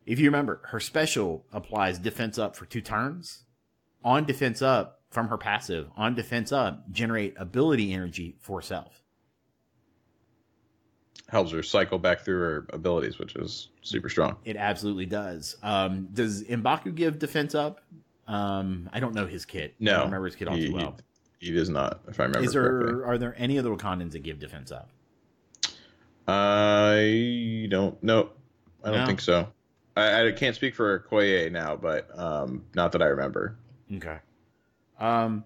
If you remember, her special applies defense up for 2 turns. On defense up from her passive, on defense up, generate ability energy for self. Helps her cycle back through her abilities, which is super strong. It absolutely does. Does M'Baku give defense up? I don't know his kit. No. I don't remember his kit all too well. He does not, if I remember correctly. Are there any other Wakandans that give defense up? I don't know. I don't think so. I can't speak for Okoye now, but not that I remember. Okay. And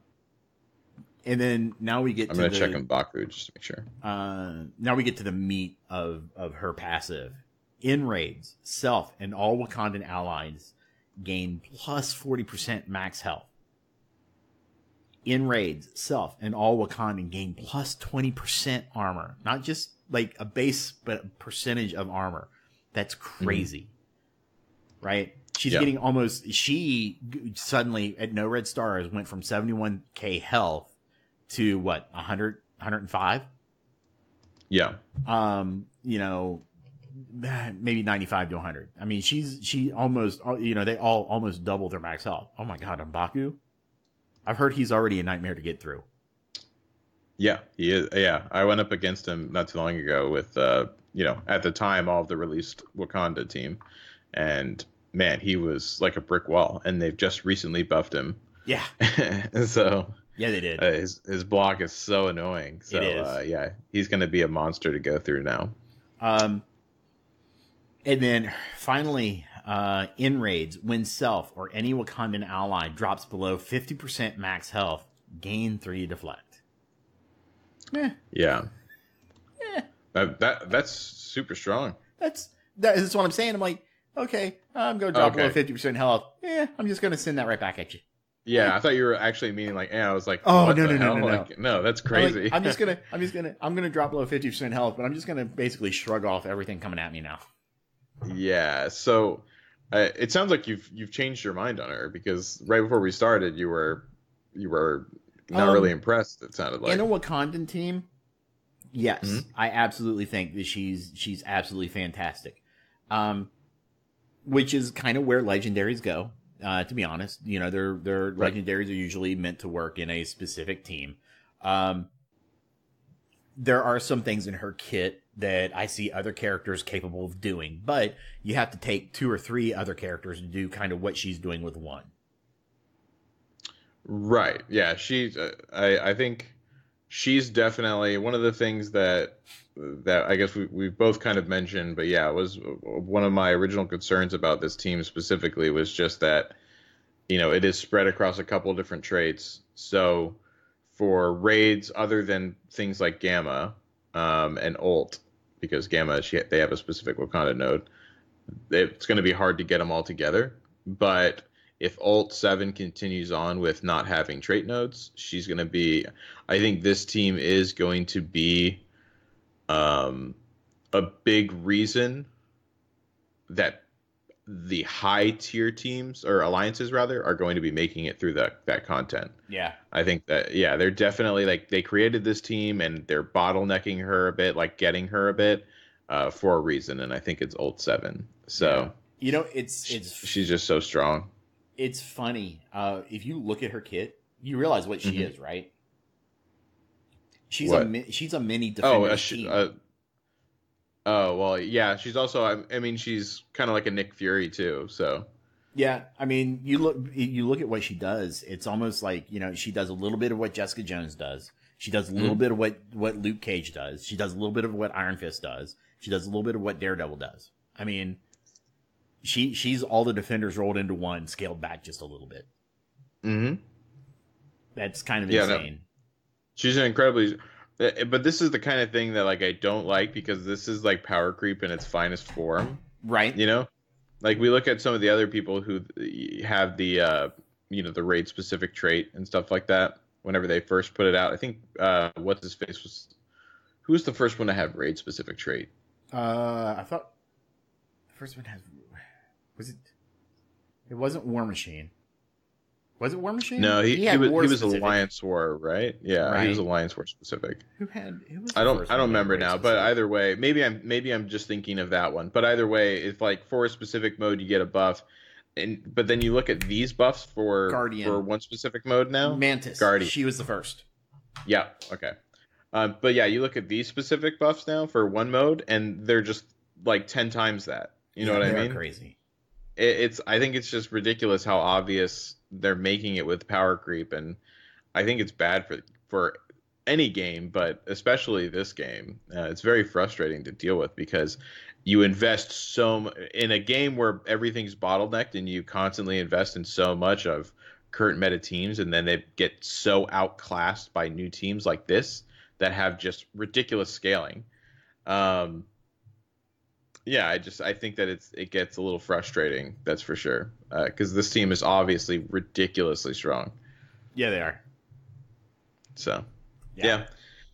then now we get I'm going to check on Baku just to make sure. Now we get to the meat of her passive. In raids, self and all Wakandan allies gain plus 40% max health. In raids, self and all Wakandan gain plus 20% armor. Not just like a base, but a percentage of armor. That's crazy. Right? She's getting almost... She suddenly, at no red stars, went from 71k health to, what, 100, 105? Yeah. You know, maybe 95 to 100. I mean, she almost... You know, they all almost double their max health. Oh my god, M'Baku? I've heard he's already a nightmare to get through. Yeah, he is. Yeah, I went up against him not too long ago with, you know, at the time, all of the released Wakanda team. And... man, he was like a brick wall, and they've just recently buffed him. Yeah. So yeah, they did. His block is so annoying. So it is. Yeah, he's going to be a monster to go through now. And then finally, in raids, when self or any Wakandan ally drops below 50% max health, gain 3 deflect. Yeah. That's super strong. That's what I'm saying. I'm like, okay, I'm going to drop below 50% health. I'm just going to send that right back at you. Yeah, I thought you were actually meaning like, I was like, oh, what no, the no, hell? no, no, like, no, that's crazy. Like, I'm gonna drop below 50% health, but I'm just gonna basically shrug off everything coming at me now. Yeah, so it sounds like you've changed your mind on her, because right before we started, you were not really impressed. It sounded like in a Wakandan team. Yes, I absolutely think that she's absolutely fantastic. Which is kind of where legendaries go. To be honest, you know, their right. Legendaries are usually meant to work in a specific team. There are some things in her kit that I see other characters capable of doing, but you have to take 2 or 3 other characters to do kind of what she's doing with one. Right. Yeah. I think she's definitely one of the things that I guess we've both kind of mentioned, but yeah, it was one of my original concerns about this team specifically was just that, you know, it is spread across a couple of different traits. So for raids, other than things like Gamma and Ult, because Gamma, they have a specific Wakanda node, it's going to be hard to get them all together. But if Ult 7 continues on with not having trait nodes, she's going to be, I think this team is going to be a big reason that the high tier teams or alliances rather are going to be making it through that content. Yeah. I think that, yeah, they're definitely like, they created this team and they're bottlenecking her a bit, like getting her a bit for a reason. And I think it's Ult 7. So, you know, she's just so strong. It's funny. If you look at her kit, you realize what she is, right? She's a mini defender team. Well, yeah. She's also. I mean, she's kind of like a Nick Fury too. So. Yeah, I mean, you look at what she does. It's almost like, you know, she does a little bit of what Jessica Jones does. She does a little bit of what Luke Cage does. She does a little bit of what Iron Fist does. She does a little bit of what Daredevil does. I mean, she's all the defenders rolled into one, scaled back just a little bit. Mm-hmm. That's kind of insane. No. She's an incredibly. But this is the kind of thing that like I don't like, because this is like power creep in its finest form. Right. You know? Like we look at some of the other people who have the you know, the raid specific trait and stuff like that whenever they first put it out. I think what's his face who was the first one to have raid specific trait? I thought the first one it wasn't War Machine. Was it War Machine? No, he had was War he was specific. Alliance War, right? Yeah, Right. He was Alliance War specific. Who had? Who was I the don't first I one don't that remember had now, race but specific? either way, maybe I'm just thinking of that one. But either way, if like for a specific mode you get a buff, but then you look at these buffs for Guardian. one specific mode now. Mantis. Guardian. She was the first. Yeah. Okay. But yeah, you look at these specific buffs now for one mode, and they're just like 10 times that. You know what I mean? Crazy. I think it's just ridiculous how obvious they're making it with power creep, and I think it's bad for any game, but especially this game. It's very frustrating to deal with because you invest in a game where everything's bottlenecked, and you constantly invest in so much of current meta teams, and then they get so outclassed by new teams like this that have just ridiculous scaling. Yeah, I think that it gets a little frustrating. That's for sure, because this team is obviously ridiculously strong. Yeah, they are. So, yeah,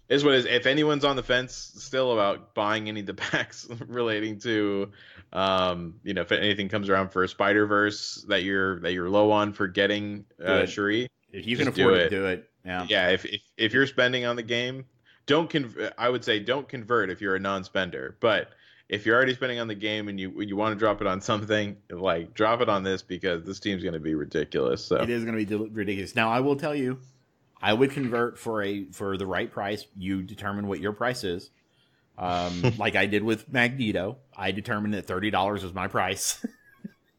is what it is. If anyone's on the fence still about buying any of the packs relating to, if anything comes around for Spider-Verse that you're low on for getting Shuri, if you can afford it, do it. Yeah. If you're spending on the game, I would say don't convert if you're a non-spender, but if you're already spending on the game and you want to drop it on something, like drop it on this because this team's going to be ridiculous. So it is going to be ridiculous. Now, I will tell you, I would convert for the right price. You determine what your price is. Like I did with Magneto, I determined that $30 was my price.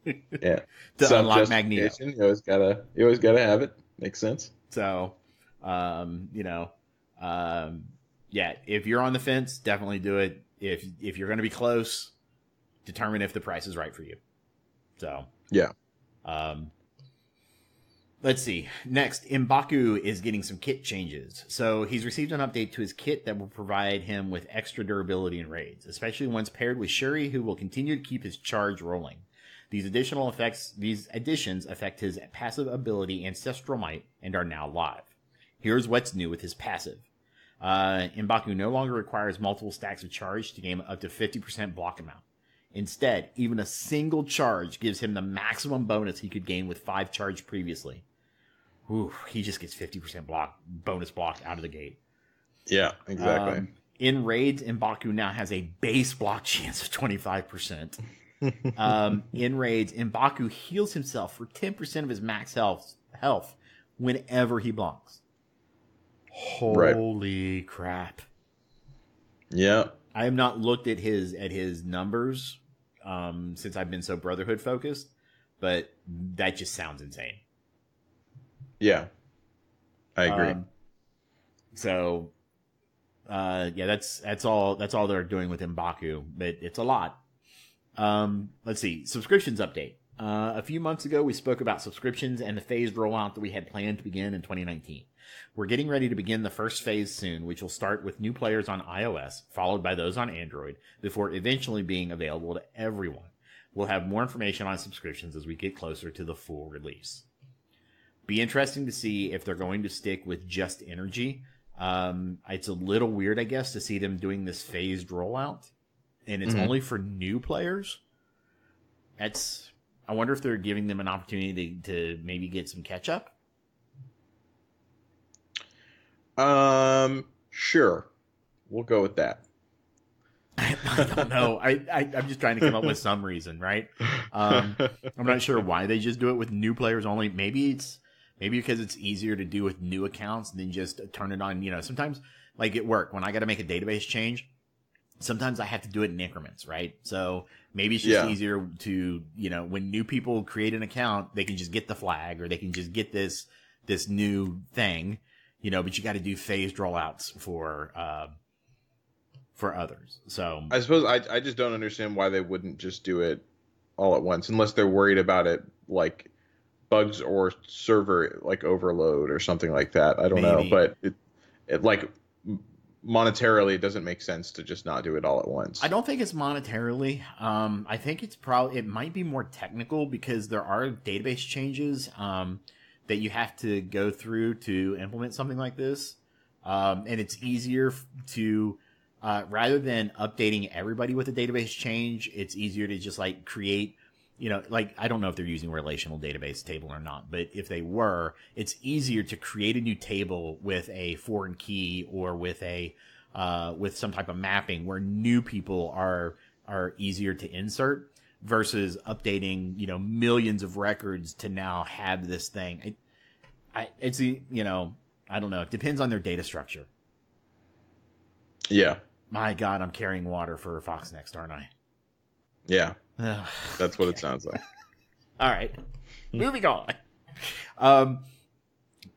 Yeah, to unlock Magneto. You always gotta have it. Makes sense. So, if you're on the fence, definitely do it. If you're going to be close, determine if the price is right for you. So, yeah. Let's see. Next, M'Baku is getting some kit changes. So he's received an update to his kit that will provide him with extra durability in raids, especially once paired with Shuri, who will continue to keep his charge rolling. These additions affect his passive ability Ancestral Might and are now live. Here's what's new with his passive. M'Baku no longer requires multiple stacks of charge to gain up to 50% block amount. Instead, even a single charge gives him the maximum bonus he could gain with 5 charge previously. Ooh, he just gets 50% bonus block out of the gate. Yeah, exactly. In raids, M'Baku now has a base block chance of 25%. In raids, M'Baku heals himself for 10% of his max health whenever he blocks. Holy crap. Yeah. I have not looked at his numbers since I've been so Brotherhood focused, but that just sounds insane. Yeah, I agree. That's all they're doing with M'Baku, but it's a lot. Let's see, subscriptions update. A few months ago, we spoke about subscriptions and the phased rollout that we had planned to begin in 2019. We're getting ready to begin the first phase soon, which will start with new players on iOS, followed by those on Android, before eventually being available to everyone. We'll have more information on subscriptions as we get closer to the full release. Be interesting to see if they're going to stick with just energy. It's a little weird, I guess, to see them doing this phased rollout, and it's only for new players. I wonder if they're giving them an opportunity to maybe get some catch up. Sure. We'll go with that. I don't know. I'm just trying to come up with some reason, right? I'm not sure why they just do it with new players only. Maybe because it's easier to do with new accounts than just turn it on. Sometimes, like at work, when I got to make a database change, sometimes I have to do it in increments, right? So maybe it's just easier to, when new people create an account, they can just get the flag or they can just get this new thing, but you got to do phased rollouts for others. So I suppose I just don't understand why they wouldn't just do it all at once, unless they're worried about it, like bugs or server like overload or something like that. I don't know, but it like monetarily, it doesn't make sense to just not do it all at once. I don't think it's monetarily. I think it might be more technical because there are database changes that you have to go through to implement something like this. And it's easier to, rather than updating everybody with a database change, it's easier to just like create like, I don't know if they're using a relational database table or not, but if they were, it's easier to create a new table with a foreign key or with with some type of mapping where new people are easier to insert versus updating, millions of records to now have this thing. I don't know. It depends on their data structure. Yeah. My God, I'm carrying water for Fox Next, aren't I? Yeah. That's what it sounds like. All right. Moving on.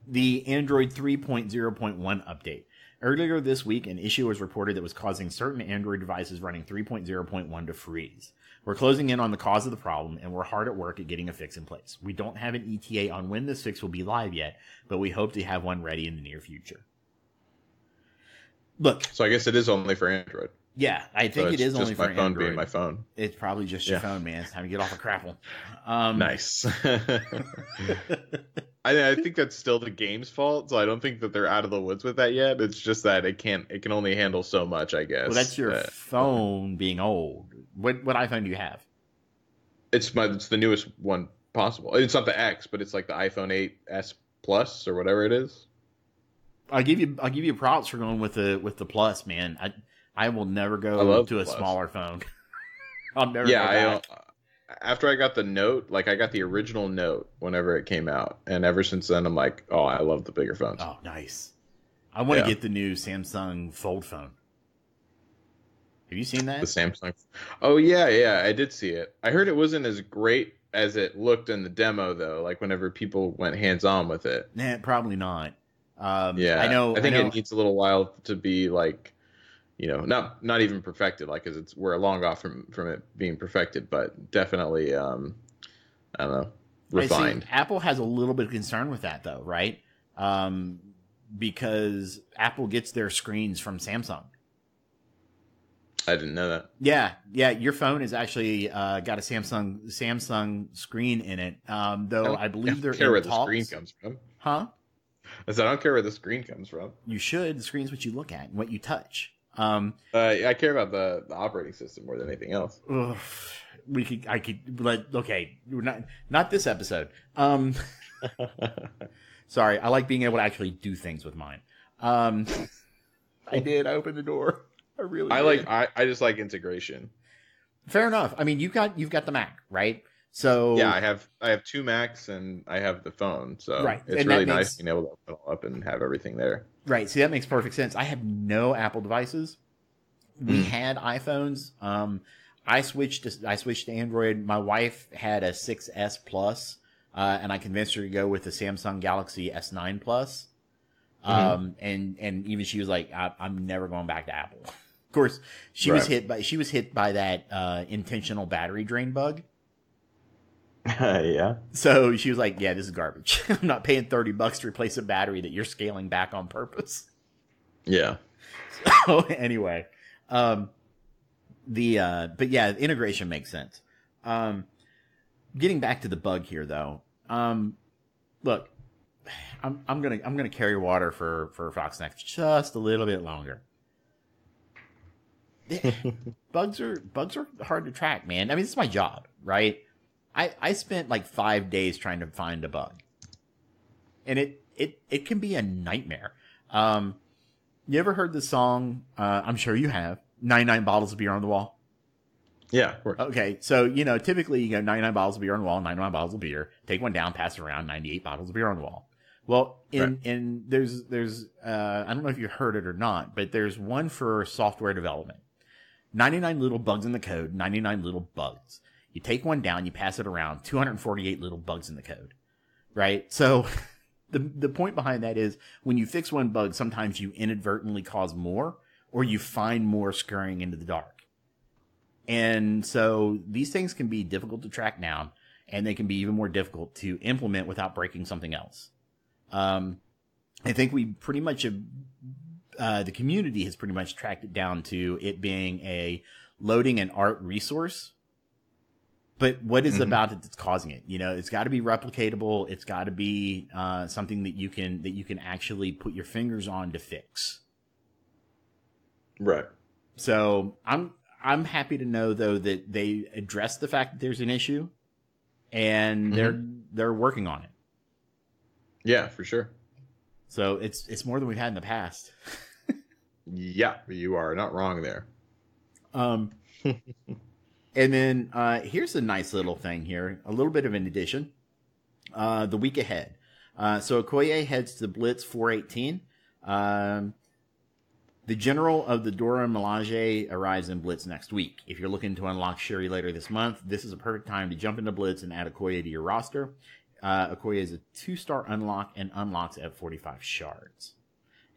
The Android 3.0.1 update. Earlier this week, an issue was reported that was causing certain Android devices running 3.0.1 to freeze. We're closing in on the cause of the problem, and we're hard at work at getting a fix in place. We don't have an ETA on when this fix will be live yet, but we hope to have one ready in the near future. Look. So I guess it is only for Android. Yeah, I think it is only for Android. My phone being my phone. It's probably just your phone, man. It's time to get off of Crapple. Nice. I think that's still the game's fault, so I don't think that they're out of the woods with that yet. It's just that it can only handle so much, I guess. Well, that's your phone being old. What iPhone do you have? It's the newest one possible. It's not the X, but it's like the iPhone 8s Plus or whatever it is. I'll give you props for going with the Plus, man. I will never go to a smaller phone. I'll never go back. After I got the Note, like I got the original Note whenever it came out, and ever since then I'm like, oh, I love the bigger phones. Oh, nice. I want to get the new Samsung Fold phone. Have you seen that? The Samsung. Oh yeah, I did see it. I heard it wasn't as great as it looked in the demo though. Like whenever people went hands on with it. Nah, probably not. I know. I think it needs a little while to be like, not even perfected, like, because we're long off from it being perfected, but definitely, I don't know, refined. Apple has a little bit of concern with that, though, right? Because Apple gets their screens from Samsung. I didn't know that. Yeah. Your phone has actually got a Samsung screen in it, though I believe they're in talks. I don't care where the screen comes from. Huh? I said I don't care where the screen comes from. You should. The screen's what you look at and what you touch. I care about the operating system more than anything else. Okay, not this episode. Sorry, I like being able to actually do things with mine. I opened the door. I just like integration. Fair enough. I mean, you've got the Mac, right? So yeah, I have two Macs and I have the phone, so it's really nice being able to open it all up and have everything there. Right. See, that makes perfect sense. I have no Apple devices. We had iPhones. I switched to Android. My wife had a 6S Plus, and I convinced her to go with the Samsung Galaxy S9 Plus. And even she was like, I'm never going back to Apple. Of course, she was hit by that intentional battery drain bug. Yeah. So she was like, yeah, this is garbage. I'm not paying $30 to replace a battery that you're scaling back on purpose. Yeah. So anyway, but yeah, integration makes sense. Getting back to the bug here though. Look, I'm gonna carry water for Fox Next just a little bit longer. Bugs are hard to track, man. I mean, it's my job, right? I spent like 5 days trying to find a bug, and it can be a nightmare. You ever heard the song? I'm sure you have. 99 bottles of beer on the wall. Yeah. Of course. Okay, so typically you go 99 bottles of beer on the wall, 99 bottles of beer. Take one down, pass it around. 98 bottles of beer on the wall. Well, in there's I don't know if you heard it or not, but there's one for software development. 99 little bugs in the code. 99 little bugs. You take one down, you pass it around, 248 little bugs in the code, right? So the point behind that is when you fix one bug, sometimes you inadvertently cause more, or you find more scurrying into the dark. And so these things can be difficult to track down, and they can be even more difficult to implement without breaking something else. I think we pretty much have, the community has pretty much tracked it down to it being a loading an art resource. But what is about it that's causing it? It's got to be replicatable. It's got to be something that you can actually put your fingers on to fix. Right. So I'm happy to know though that they addressed the fact that there's an issue. and they're working on it. Yeah, for sure. So it's more than we've had in the past. Yeah, you are not wrong there. And then here's a nice little thing here, a little bit of an addition. The week ahead. So Okoye heads to Blitz 418. The General of the Dora Milaje arrives in Blitz next week. If you're looking to unlock Shuri later this month, this is a perfect time to jump into Blitz and add Okoye to your roster. Okoye is a 2-star unlock and unlocks at 45 shards.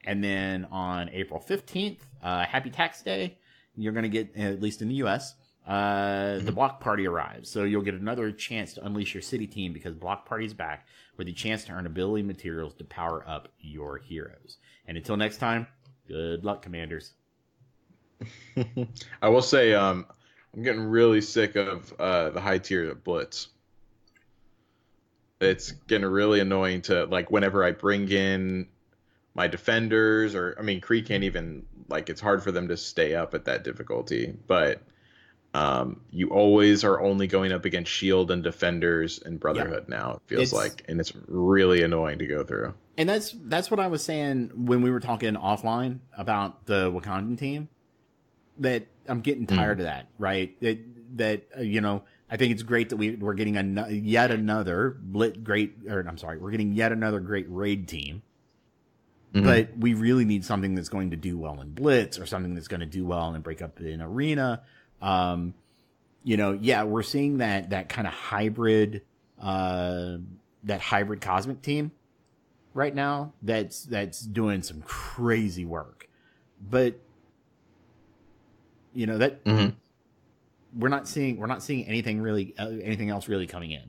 And then on April 15th, Happy Tax Day, you're going to get, at least in the US, the Block Party arrives. So you'll get another chance to unleash your city team because Block Party's back with a chance to earn ability materials to power up your heroes. And until next time, good luck, Commanders. I will say, I'm getting really sick of the high tier of Blitz. It's getting really annoying to, like, whenever I bring in my defenders, or, I mean, Kree can't even, like, it's hard for them to stay up at that difficulty, but you always are only going up against Shield and Defenders and Brotherhood now, it feels like, and it's really annoying to go through. And that's what I was saying when we were talking offline about the Wakandan team, that I'm getting tired of that, right? That you know, I think it's great that we're getting yet another great raid team. But we really need something that's going to do well in Blitz, or something that's going to do well and break up in Arena. You know, yeah, we're seeing that kind of hybrid cosmic team right now that's doing some crazy work. But you know that we're not seeing anything else really coming in.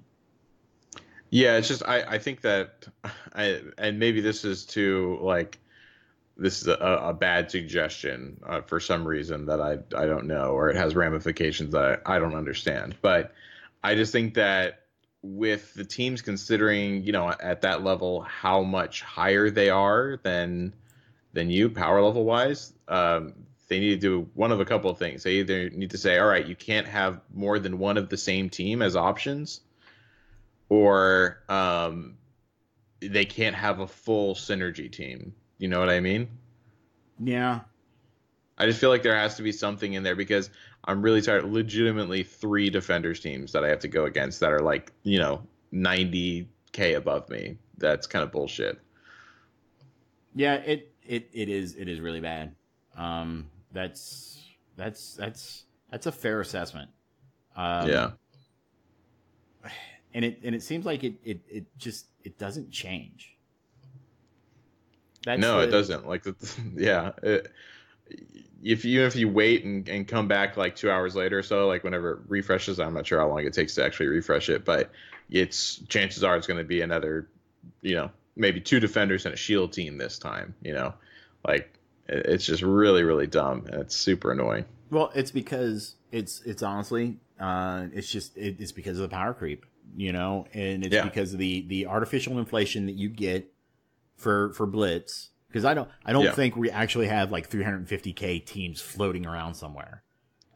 Yeah, it's just I think that and maybe this is a bad suggestion for some reason that I don't know, or it has ramifications that I don't understand. But I just think that with the teams considering, you know, at that level how much higher they are than you power level wise, they need to do one of a couple of things. They either need to say, all right, you can't have more than one of the same team as options, or they can't have a full synergy team. You know what I mean? Yeah. I just feel like there has to be something in there, because I'm really tired. Legitimately 3 Defenders teams that I have to go against that are, like, you know, 90K above me. That's kind of bullshit. Yeah, it is really bad. That's a fair assessment. Yeah. And it seems like it doesn't change. It doesn't. Like, yeah. If you wait and come back like 2 hours later or so, like whenever it refreshes, I'm not sure how long it takes to actually refresh it, but chances are it's going to be another, you know, maybe 2 Defenders and a Shield team this time. You know, like, it's just really, really dumb, and it's super annoying. Well, it's because it's honestly it's because of the power creep, you know, and it's because of the artificial inflation that you get for Blitz. Because I don't think we actually have like 350K teams floating around somewhere.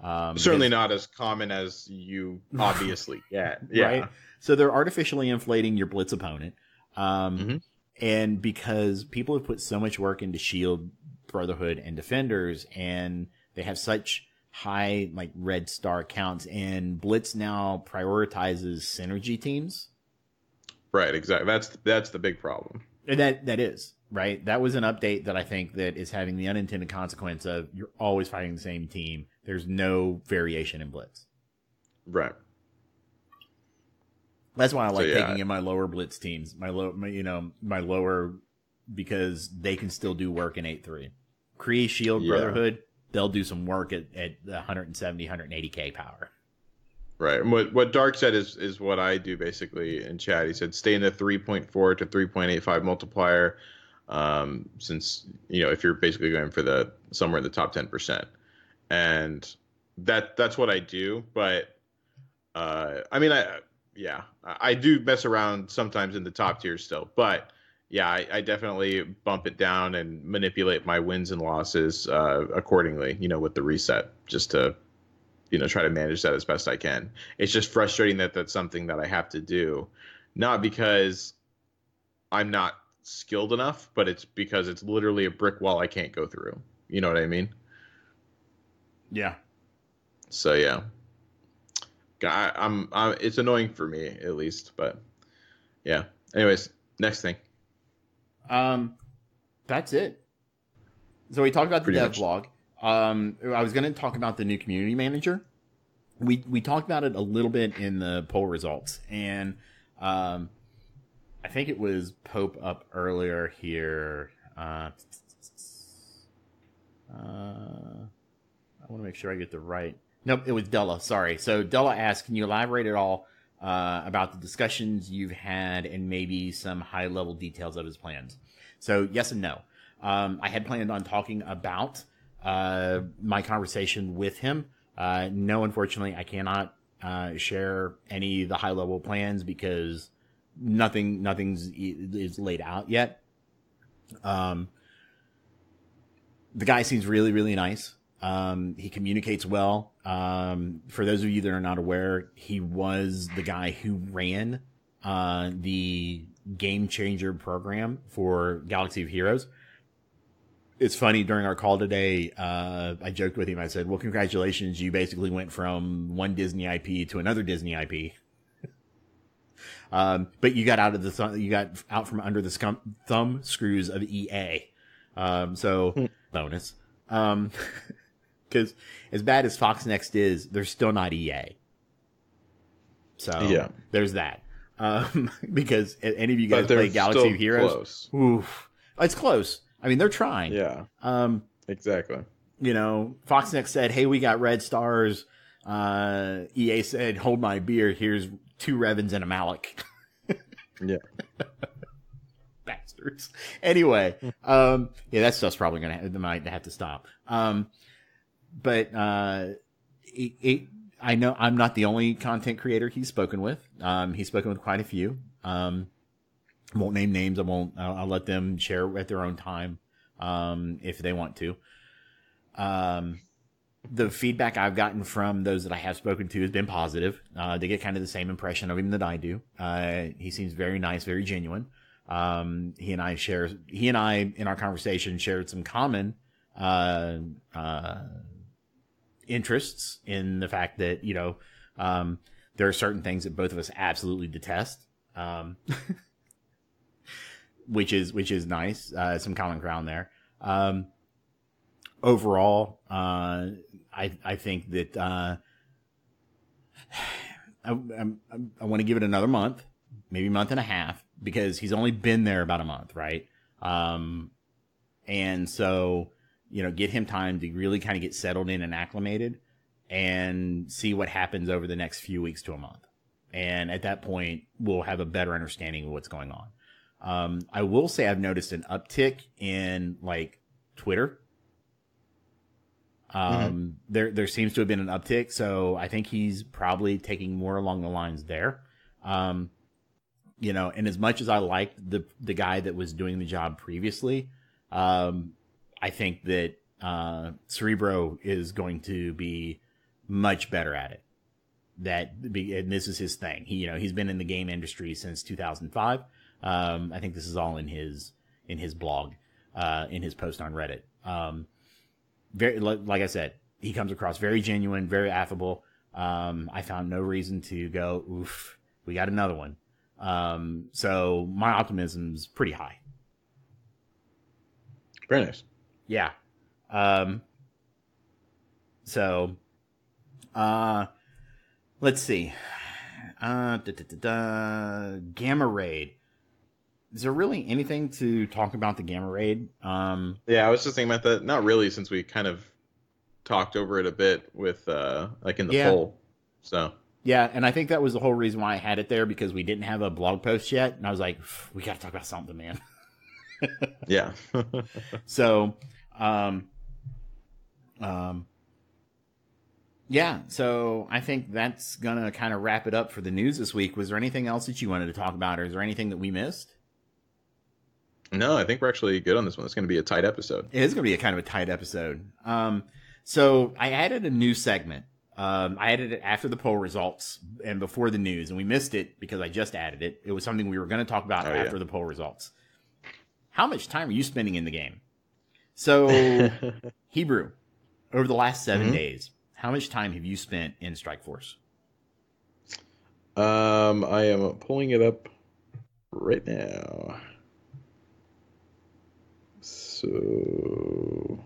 Certainly not as common as you obviously get. Yeah. Right? So they're artificially inflating your Blitz opponent. And because people have put so much work into Shield, Brotherhood, and Defenders, and they have such high like red star counts, and Blitz now prioritizes synergy teams. Right, exactly. That's the big problem. And that is. Right, that was an update that I think that is having the unintended consequence of you're always fighting the same team. There's no variation in Blitz. Right. That's why I like taking in my lower Blitz teams, my lower, because they can still do work in 8-3. Kree, Shield, Brotherhood, they'll do some work at 170, 180K power. Right. And what Dark said is what I do basically in chat. He said stay in the 3.4 to 3.85 multiplier. Since, you know, if you're basically going for somewhere in the top 10%, and that's what I do. But, I mean, I do mess around sometimes in the top tiers still, but yeah, I definitely bump it down and manipulate my wins and losses, accordingly, you know, with the reset, just to try to manage that as best I can. It's just frustrating that that's something that I have to do, not because I'm not skilled enough, but it's because it's literally a brick wall I can't go through. You know what I mean? Yeah. So yeah, I'm it's annoying for me at least, but yeah. Anyways, next thing. That's it. So we talked about the Pretty dev much. blog. I was going to talk about the new community manager. We talked about it a little bit in the poll results, and I think it was Pope up earlier here. I want to make sure I get the right. Nope, it was Della. Sorry. So Della asked, can you elaborate at all about the discussions you've had and maybe some high-level details of his plans? So yes and no. I had planned on talking about my conversation with him. No, unfortunately, I cannot share any of the high-level plans because nothing's is laid out yet. The guy seems really, really nice. He communicates well. For those of you that are not aware, he was the guy who ran the Game Changer program for Galaxy of Heroes. It's funny, during our call today, I joked with him. I said, well, congratulations. You basically went from one Disney IP to another Disney IP. But you got out from under the thumb screws of EA. So bonus. Because as bad as Fox Next is, they're still not EA. So yeah, there's that. Because any of you guys play Galaxy of Heroes? Close. Oof, it's close. I mean, they're trying. Yeah. Exactly. Fox Next said, "Hey, we got red stars." EA said, "Hold my beer. Here's 2 Revens and a Malik." Yeah. Bastards. Anyway, yeah, that stuff's probably might have to stop. But I know I'm not the only content creator he's spoken with. He's spoken with quite a few. Won't name names. I'll let them share at their own time, if they want to. The feedback I've gotten from those that I have spoken to has been positive. They get kind of the same impression of him that I do. He seems very nice, very genuine. He and I in our conversation shared some common, interests in the fact that, there are certain things that both of us absolutely detest. Which is nice. Some common ground there. Overall, I think that, I want to give it another month, maybe month and a half, because he's only been there about a month. Right. And so, get him time to really kind of get settled in and acclimated and see what happens over the next few weeks to a month. And at that point, we'll have a better understanding of what's going on. I will say I've noticed an uptick in Twitter. There seems to have been an uptick. So I think he's probably taking more along the lines there. And as much as I liked the guy that was doing the job previously, I think that Cerebro is going to be much better at it. And this is his thing. He's been in the game industry since 2005. I think this is all in his blog, in his post on Reddit. Very, like I said, he comes across very genuine, very affable. I found no reason to go, oof, we got another one. So my optimism's pretty high. Very nice. Yeah. So, let's see. Gamma Raid. Is there really anything to talk about the Gamma Raid? Yeah, I was just thinking about that. Not really, since we kind of talked over it a bit with in the poll. So yeah, and I think that was the whole reason why I had it there, because we didn't have a blog post yet, and I was like, we got to talk about something, man. Yeah. So, yeah, so I think that's going to kind of wrap it up for the news this week. Was there anything else that you wanted to talk about, or is there anything that we missed? No, I think we're actually good on this one. It's going to be a tight episode. It is going to be a kind of a tight episode. So I added a new segment I added it after the poll results and before the news, and we missed it because I just added it. It was something we were going to talk about after the poll results. How much time are you spending in the game? So, Hebrew, over the last 7 days, how much time have you spent in Strike Force? I am pulling it up right now. So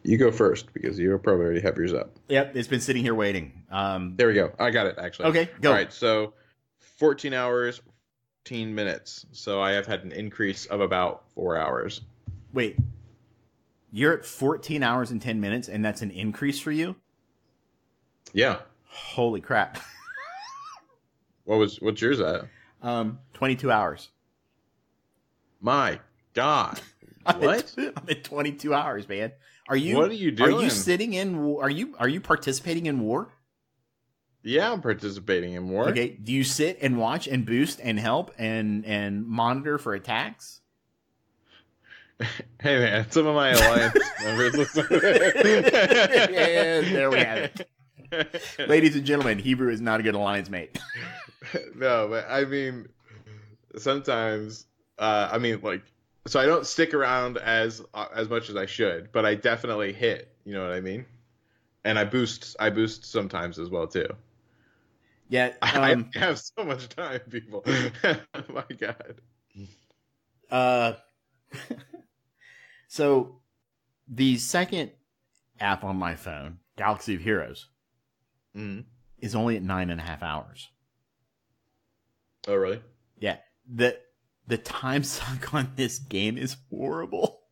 you go first because you probably already have yours up. Yep, it's been sitting here waiting. There we go. I got it, actually. Okay, go. All right, so 14 hours, 14 minutes. So I have had an increase of about 4 hours. Wait, you're at 14 hours and 10 minutes, and that's an increase for you? Yeah. Holy crap. What's yours at? 22 hours. My God. What? I'm at 22 hours, man. What are you doing? Are you sitting in? Are you participating in war? Yeah, I'm participating in war. Okay. Do you sit and watch and boost and help and monitor for attacks? Hey man, some of my alliance members listen. And there we have it. Ladies and gentlemen, Hebrew is not a good alliance mate. No, but I mean, sometimes, so I don't stick around as much as I should, but I definitely hit. You know what I mean? And I boost sometimes as well too. Yeah, I have so much time, people. Oh my God. So the second app on my phone, Galaxy of Heroes, is only at 9.5 hours. Oh, really? Yeah. The time sunk on this game is horrible.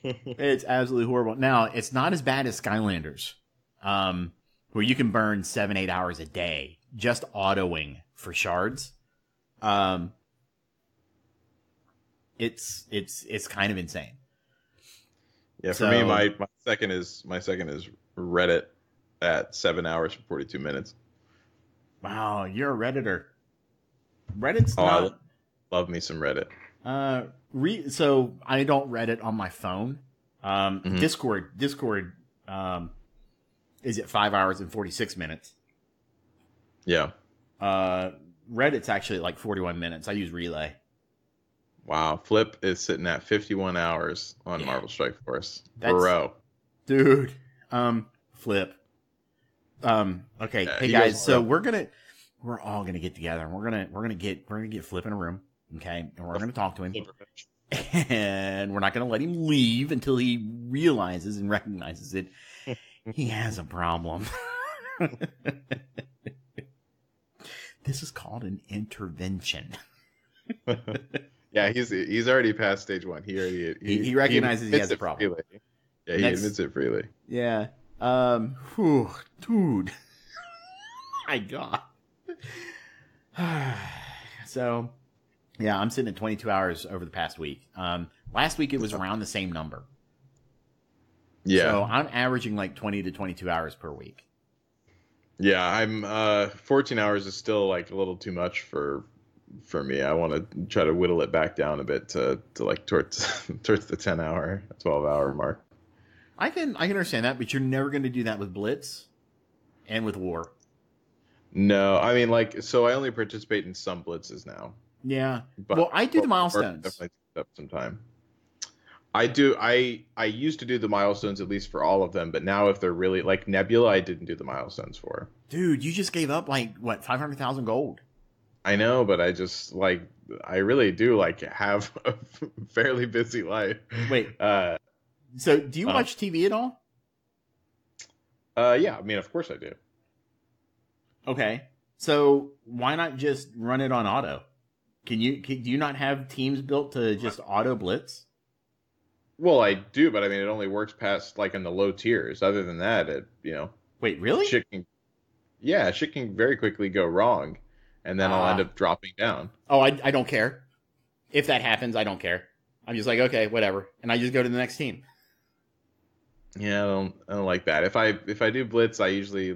It's absolutely horrible. Now, it's not as bad as Skylanders, where you can burn 7-8 hours a day just autoing for shards. It's kind of insane. Yeah, for me, my second is Reddit at 7 hours and 42 minutes. Wow, you're a Redditor. Reddit's not... I love me some Reddit. So I don't Reddit on my phone. Discord is at 5 hours and 46 minutes. Yeah. Reddit's actually like 41 minutes. I use Relay. Wow. Flip is sitting at 51 hours on Marvel Strike Force. Bro. Dude. Flip. Okay. Hey guys, so we're all gonna get together and we're gonna get Flip in a room. Okay. And we're gonna talk to him. And we're not gonna let him leave until he realizes and recognizes that he has a problem. This is called an intervention. Yeah, he's already past stage 1. He recognizes he has a problem. Freely. Yeah, he admits it freely. Yeah. Dude. My God. So, yeah, I'm sitting at 22 hours over the past week. Last week it was around the same number. Yeah. So I'm averaging like 20 to 22 hours per week. Yeah, I'm 14 hours is still like a little too much for me. I want to try to whittle it back down a bit to like towards the 10 hour, 12 hour mark. I can understand that, but you're never going to do that with Blitz and with War. No, I mean so I only participate in some blitzes now. Yeah. Well, I do the milestones. Definitely takes up some time. I do. I used to do the milestones at least for all of them, but now if they're really like Nebula, I didn't do the milestones for. Dude, you just gave up like what 500,000 gold. I know, but I really do have a fairly busy life. Wait. So do you watch TV at all? Yeah, I mean, of course I do. Okay. So why not just run it on auto? Do you not have teams built to just auto blitz? Well, I do, but I mean, it only works past in the low tiers. Other than that, Wait, really? Shit can very quickly go wrong, and then I'll end up dropping down. Oh, I don't care. If that happens, I don't care. I'm just like, okay, whatever, and I just go to the next team. Yeah, I don't like that. If I do blitz, I usually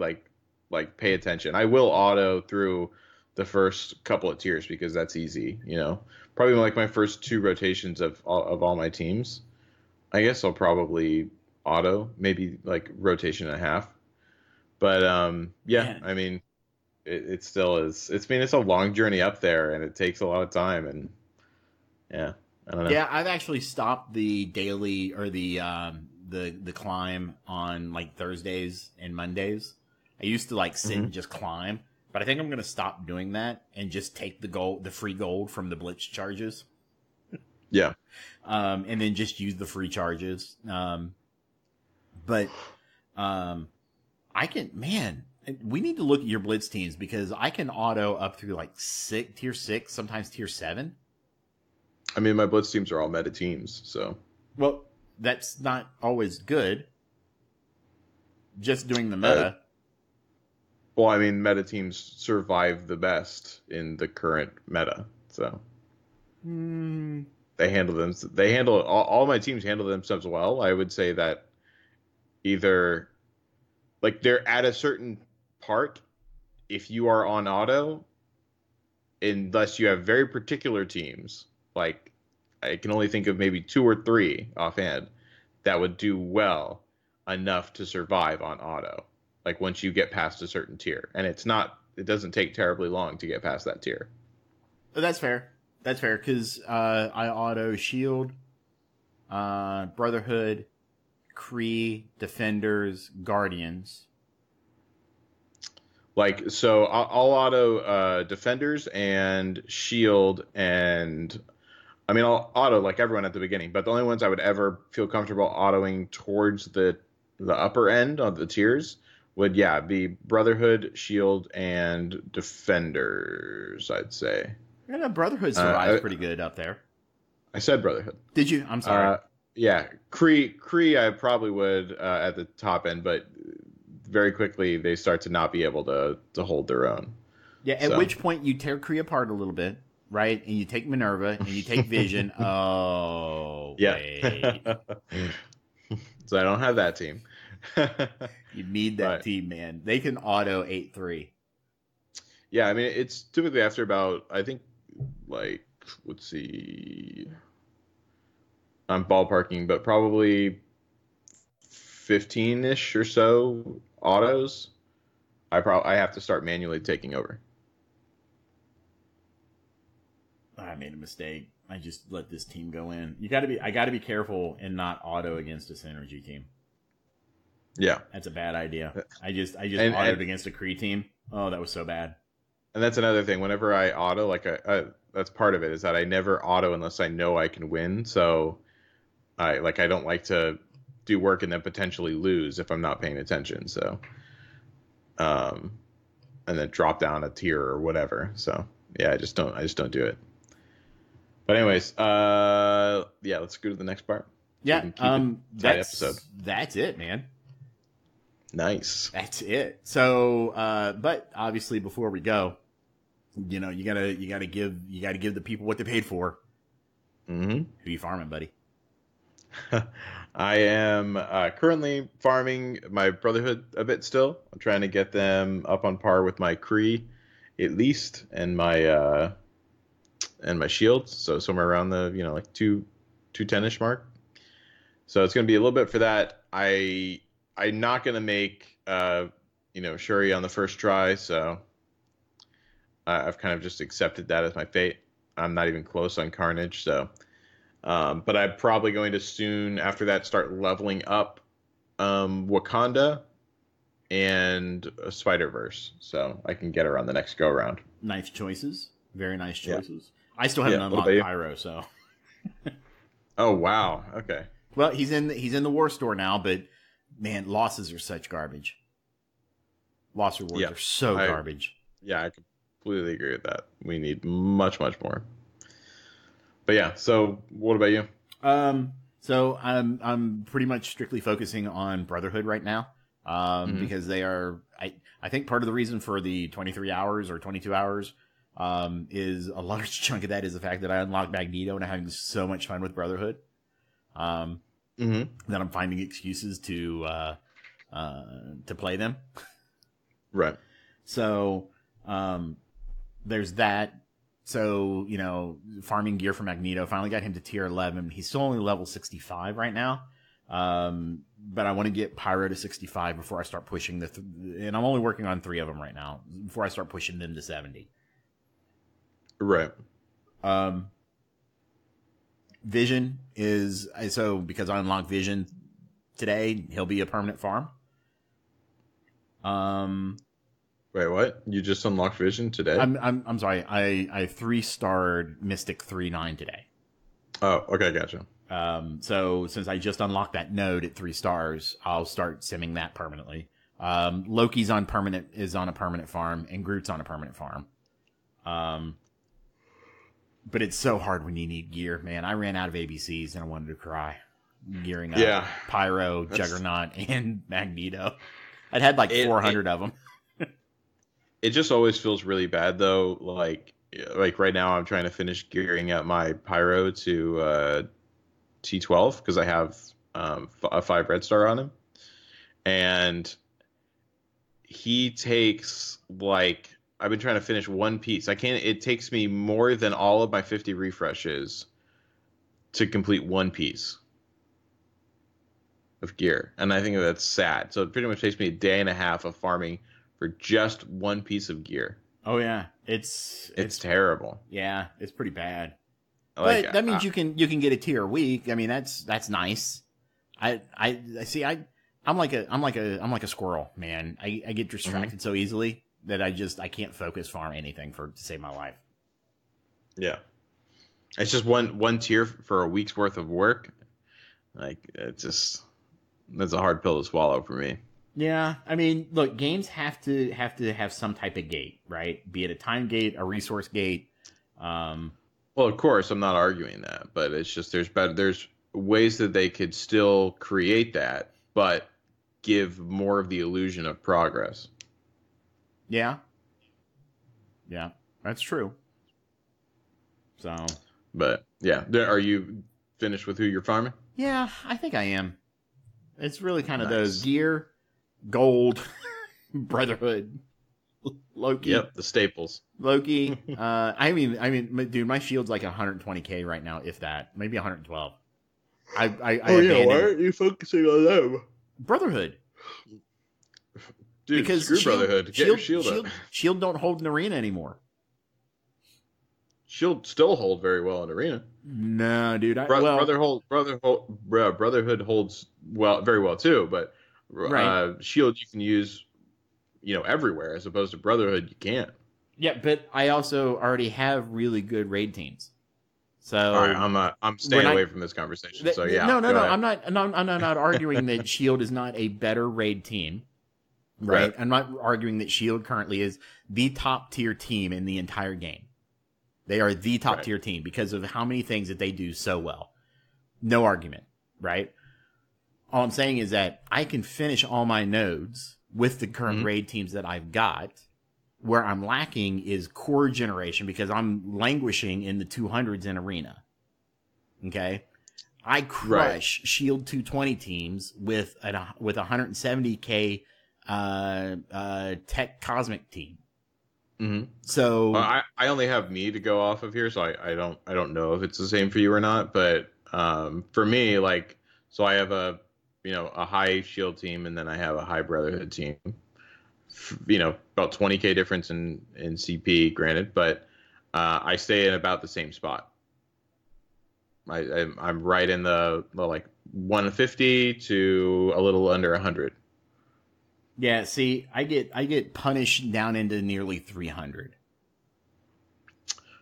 pay attention. I will auto through the first couple of tiers because that's easy. Probably my first 2 rotations of all my teams. I guess I'll probably auto, maybe rotation and a half. But yeah, Man. I mean, it still is. It's a long journey up there, and it takes a lot of time. And yeah, I don't know. Yeah, I've actually stopped the daily or the climb on like Thursdays and Mondays. I used to like sit and just climb, but I think I'm gonna stop doing that and just take the free gold from the blitz charges. Yeah. And then just use the free charges. But I can, man, we need to look at your blitz teams because I can auto up through like tier 6, sometimes tier 7. I mean, my blitz teams are all meta teams, so. Well, that's not always good. Just doing the meta. Well, I mean, meta teams survive the best in the current meta, so. They handle all my teams handle themselves well. I would say that either like they're at a certain part, if you are on auto, unless you have very particular teams, like I can only think of maybe 2 or 3 offhand that would do well enough to survive on auto. Like once you get past a certain tier, and it doesn't take terribly long to get past that tier. That's fair. That's fair, because I auto Shield, Brotherhood, Kree, Defenders, Guardians. Like, so I'll auto Defenders and Shield, and I mean, I'll auto like everyone at the beginning, but the only ones I would ever feel comfortable autoing towards the upper end of the tiers would, be Brotherhood, Shield, and Defenders, I'd say. Yeah, Brotherhood survives pretty good up there. I said Brotherhood. Did you? I'm sorry. Yeah, Kree I probably would at the top end, but very quickly they start to not be able to hold their own. Yeah, at which point you tear Kree apart a little bit, right? And you take Minerva and you take Vision. Oh, yeah. Wait. So I don't have that team. You need that team, man. They can auto 8-3. Yeah, I mean, it's typically after about, I think, like, let's see. I'm ballparking, but probably 15-ish or so autos. I have to start manually taking over. I made a mistake. I just let this team go in. I gotta be careful and not auto against a synergy team. Yeah. That's a bad idea. I just autoed against a Kree team. Oh, that was so bad. And that's another thing. Whenever I auto, like that's part of it, is that I never auto unless I know I can win. So I don't like to do work and then potentially lose if I'm not paying attention. So, and then drop down a tier or whatever. So yeah, I just don't do it. But anyways, let's go to the next part. Yeah, that's it, man. Nice. That's it. So, but obviously, before we go, you gotta give the people what they paid for. Mm-hmm. Who you farming, buddy? I am currently farming my Brotherhood a bit still. I'm trying to get them up on par with my Kree, at least, and my shields. So somewhere around the like 210-ish mark. So it's going to be a little bit for that. I'm not going to make Shuri on the first try. So I've kind of just accepted that as my fate. I'm not even close on Carnage. So. But I'm probably going to soon after that start leveling up Wakanda and Spider-Verse, so I can get her on the next go around. Nice choices, very nice choices. Yeah. I still haven't unlocked Pyro, so. Oh wow! Okay. Well, he's in the war store now, but man, losses are such garbage. Loss rewards are so garbage. Yeah, I completely agree with that. We need much more. But yeah, so what about you? So I'm pretty much strictly focusing on Brotherhood right now, because they are. I think part of the reason for the 23 hours or 22 hours is a large chunk of that is the fact that I unlocked Magneto and I'm having so much fun with Brotherhood. That I'm finding excuses to play them. Right. So there's that. So, farming gear for Magneto, finally got him to tier 11. He's still only level 65 right now. but I want to get Pyro to 65 before I start pushing and I'm only working on 3 of them right now, before I start pushing them to 70. Right. Vision is, so because I unlocked Vision today, he'll be a permanent farm. Wait, what? You just unlocked Vision today? I'm sorry. I 3-starred Mystic 3-9 today. Oh, okay, gotcha. So since I just unlocked that node at 3 stars, I'll start simming that permanently. Loki's on a permanent farm, and Groot's on a permanent farm. But it's so hard when you need gear, man. I ran out of ABCs and I wanted to cry. Gearing up Pyro, Juggernaut, and Magneto. I'd had like 400 of them. It just always feels really bad though. Like right now, I'm trying to finish gearing up my Pyro to T12 because I have a 5 red star on him, and he takes like, I've been trying to finish one piece. It takes me more than all of my 50 refreshes to complete one piece of gear. And I think that's sad. So it pretty much takes me a day and a half of farming for just one piece of gear. Oh yeah. It's terrible. Yeah, it's pretty bad. Like, but that means you can get a tier a week. I mean, that's nice. I see. I'm like a squirrel, man. I get distracted so easily that I can't focus farm anything to save my life. Yeah. It's just one tier for a week's worth of work. Like, that's a hard pill to swallow for me. Yeah, I mean, look, games have to have some type of gate, right? Be it a time gate, a resource gate. Well, of course, I'm not arguing that, but it's just there's ways that they could still create that, but give more of the illusion of progress. Yeah, that's true. So, but yeah, are you finished with who you're farming? Yeah, I think I am. It's really kind of those gear, gold, Brotherhood, Loki. Yep, the staples. Loki. I mean, dude, my shield's like 120k right now, if that, maybe 112. I why aren't you focusing on them? Brotherhood. Dude, because screw Brotherhood. Get your shield up. Shield don't hold an arena anymore. Shield still hold very well in arena. No, dude. Brotherhood holds very well too, but Shield you can use, everywhere, as opposed to Brotherhood you can't. Yeah, but I also already have really good raid teams. So all right, I'm staying away from this conversation. So yeah, no. I'm not arguing that Shield is not a better raid team. Right. I'm not arguing that Shield currently is the top tier team in the entire game. They are the top tier team because of how many things that they do so well. No argument, right? All I'm saying is that I can finish all my nodes with the current raid teams that I've got. Where I'm lacking is core generation because I'm languishing in the 200s in arena. Okay? I crush Shield 220 teams with 170k tech cosmic team. Mm-hmm. So I only have me to go off of here, so I don't know if it's the same for you or not. But for me, like, so I have a high Shield team, and then I have a high Brotherhood team. About 20k difference in CP, granted, but I stay in about the same spot. I'm right in the like 150 to a little under 100. Yeah, see, I get punished down into nearly 300.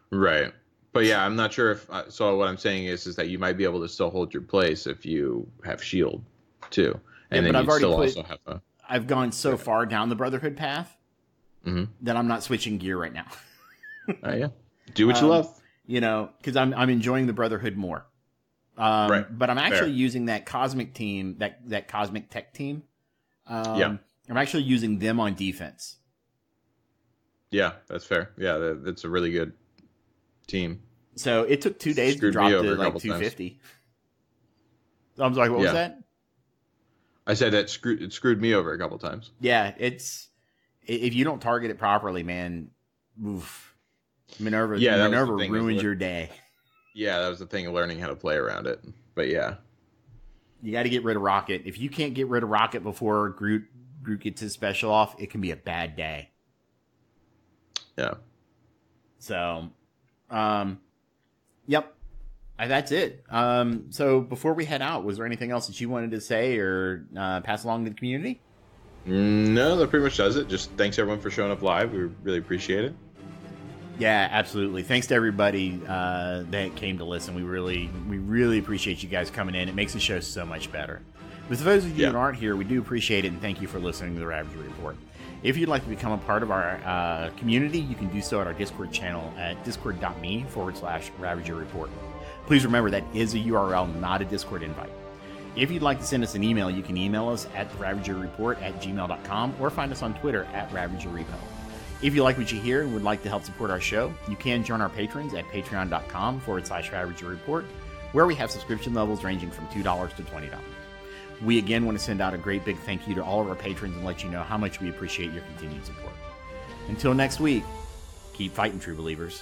Right. But yeah, I'm not sure if so what I'm saying is that you might be able to still hold your place if you have Shield too. And then you still also have a I've gone so far down the Brotherhood path that I'm not switching gear right now. Yeah. Do what you love. Because I'm enjoying the Brotherhood more. Right. But I'm actually using that cosmic team, that cosmic tech team. I'm actually using them on defense. Yeah, that's fair. Yeah, that's a really good team. So it took 2 days to drop to like 250. So I was like, what was that? I said that it screwed me over a couple times. Yeah, if you don't target it properly, man, oof. Minerva ruins your day. Yeah, that was the thing of learning how to play around it. But yeah. You got to get rid of Rocket. If you can't get rid of Rocket before Groot gets his special off, it can be a bad day. Yeah. So, yep. That's it. So before we head out, was there anything else that you wanted to say or pass along to the community? No, that pretty much does it. Just thanks everyone for showing up live. We really appreciate it. Yeah, absolutely. Thanks to everybody that came to listen. We really appreciate you guys coming in. It makes the show so much better. But for those of you that aren't here, we do appreciate it, and thank you for listening to the Ravager Report. If you'd like to become a part of our community, you can do so at our Discord channel at discord.me/Ravager Report. Please remember that is a URL, not a Discord invite. If you'd like to send us an email, you can email us at ravagerreport@gmail.com or find us on Twitter at RavagerRepo. If you like what you hear and would like to help support our show, you can join our patrons at patreon.com/Ravager Report, where we have subscription levels ranging from $2 to $20. We again want to send out a great big thank you to all of our patrons and let you know how much we appreciate your continued support. Until next week, keep fighting, true believers.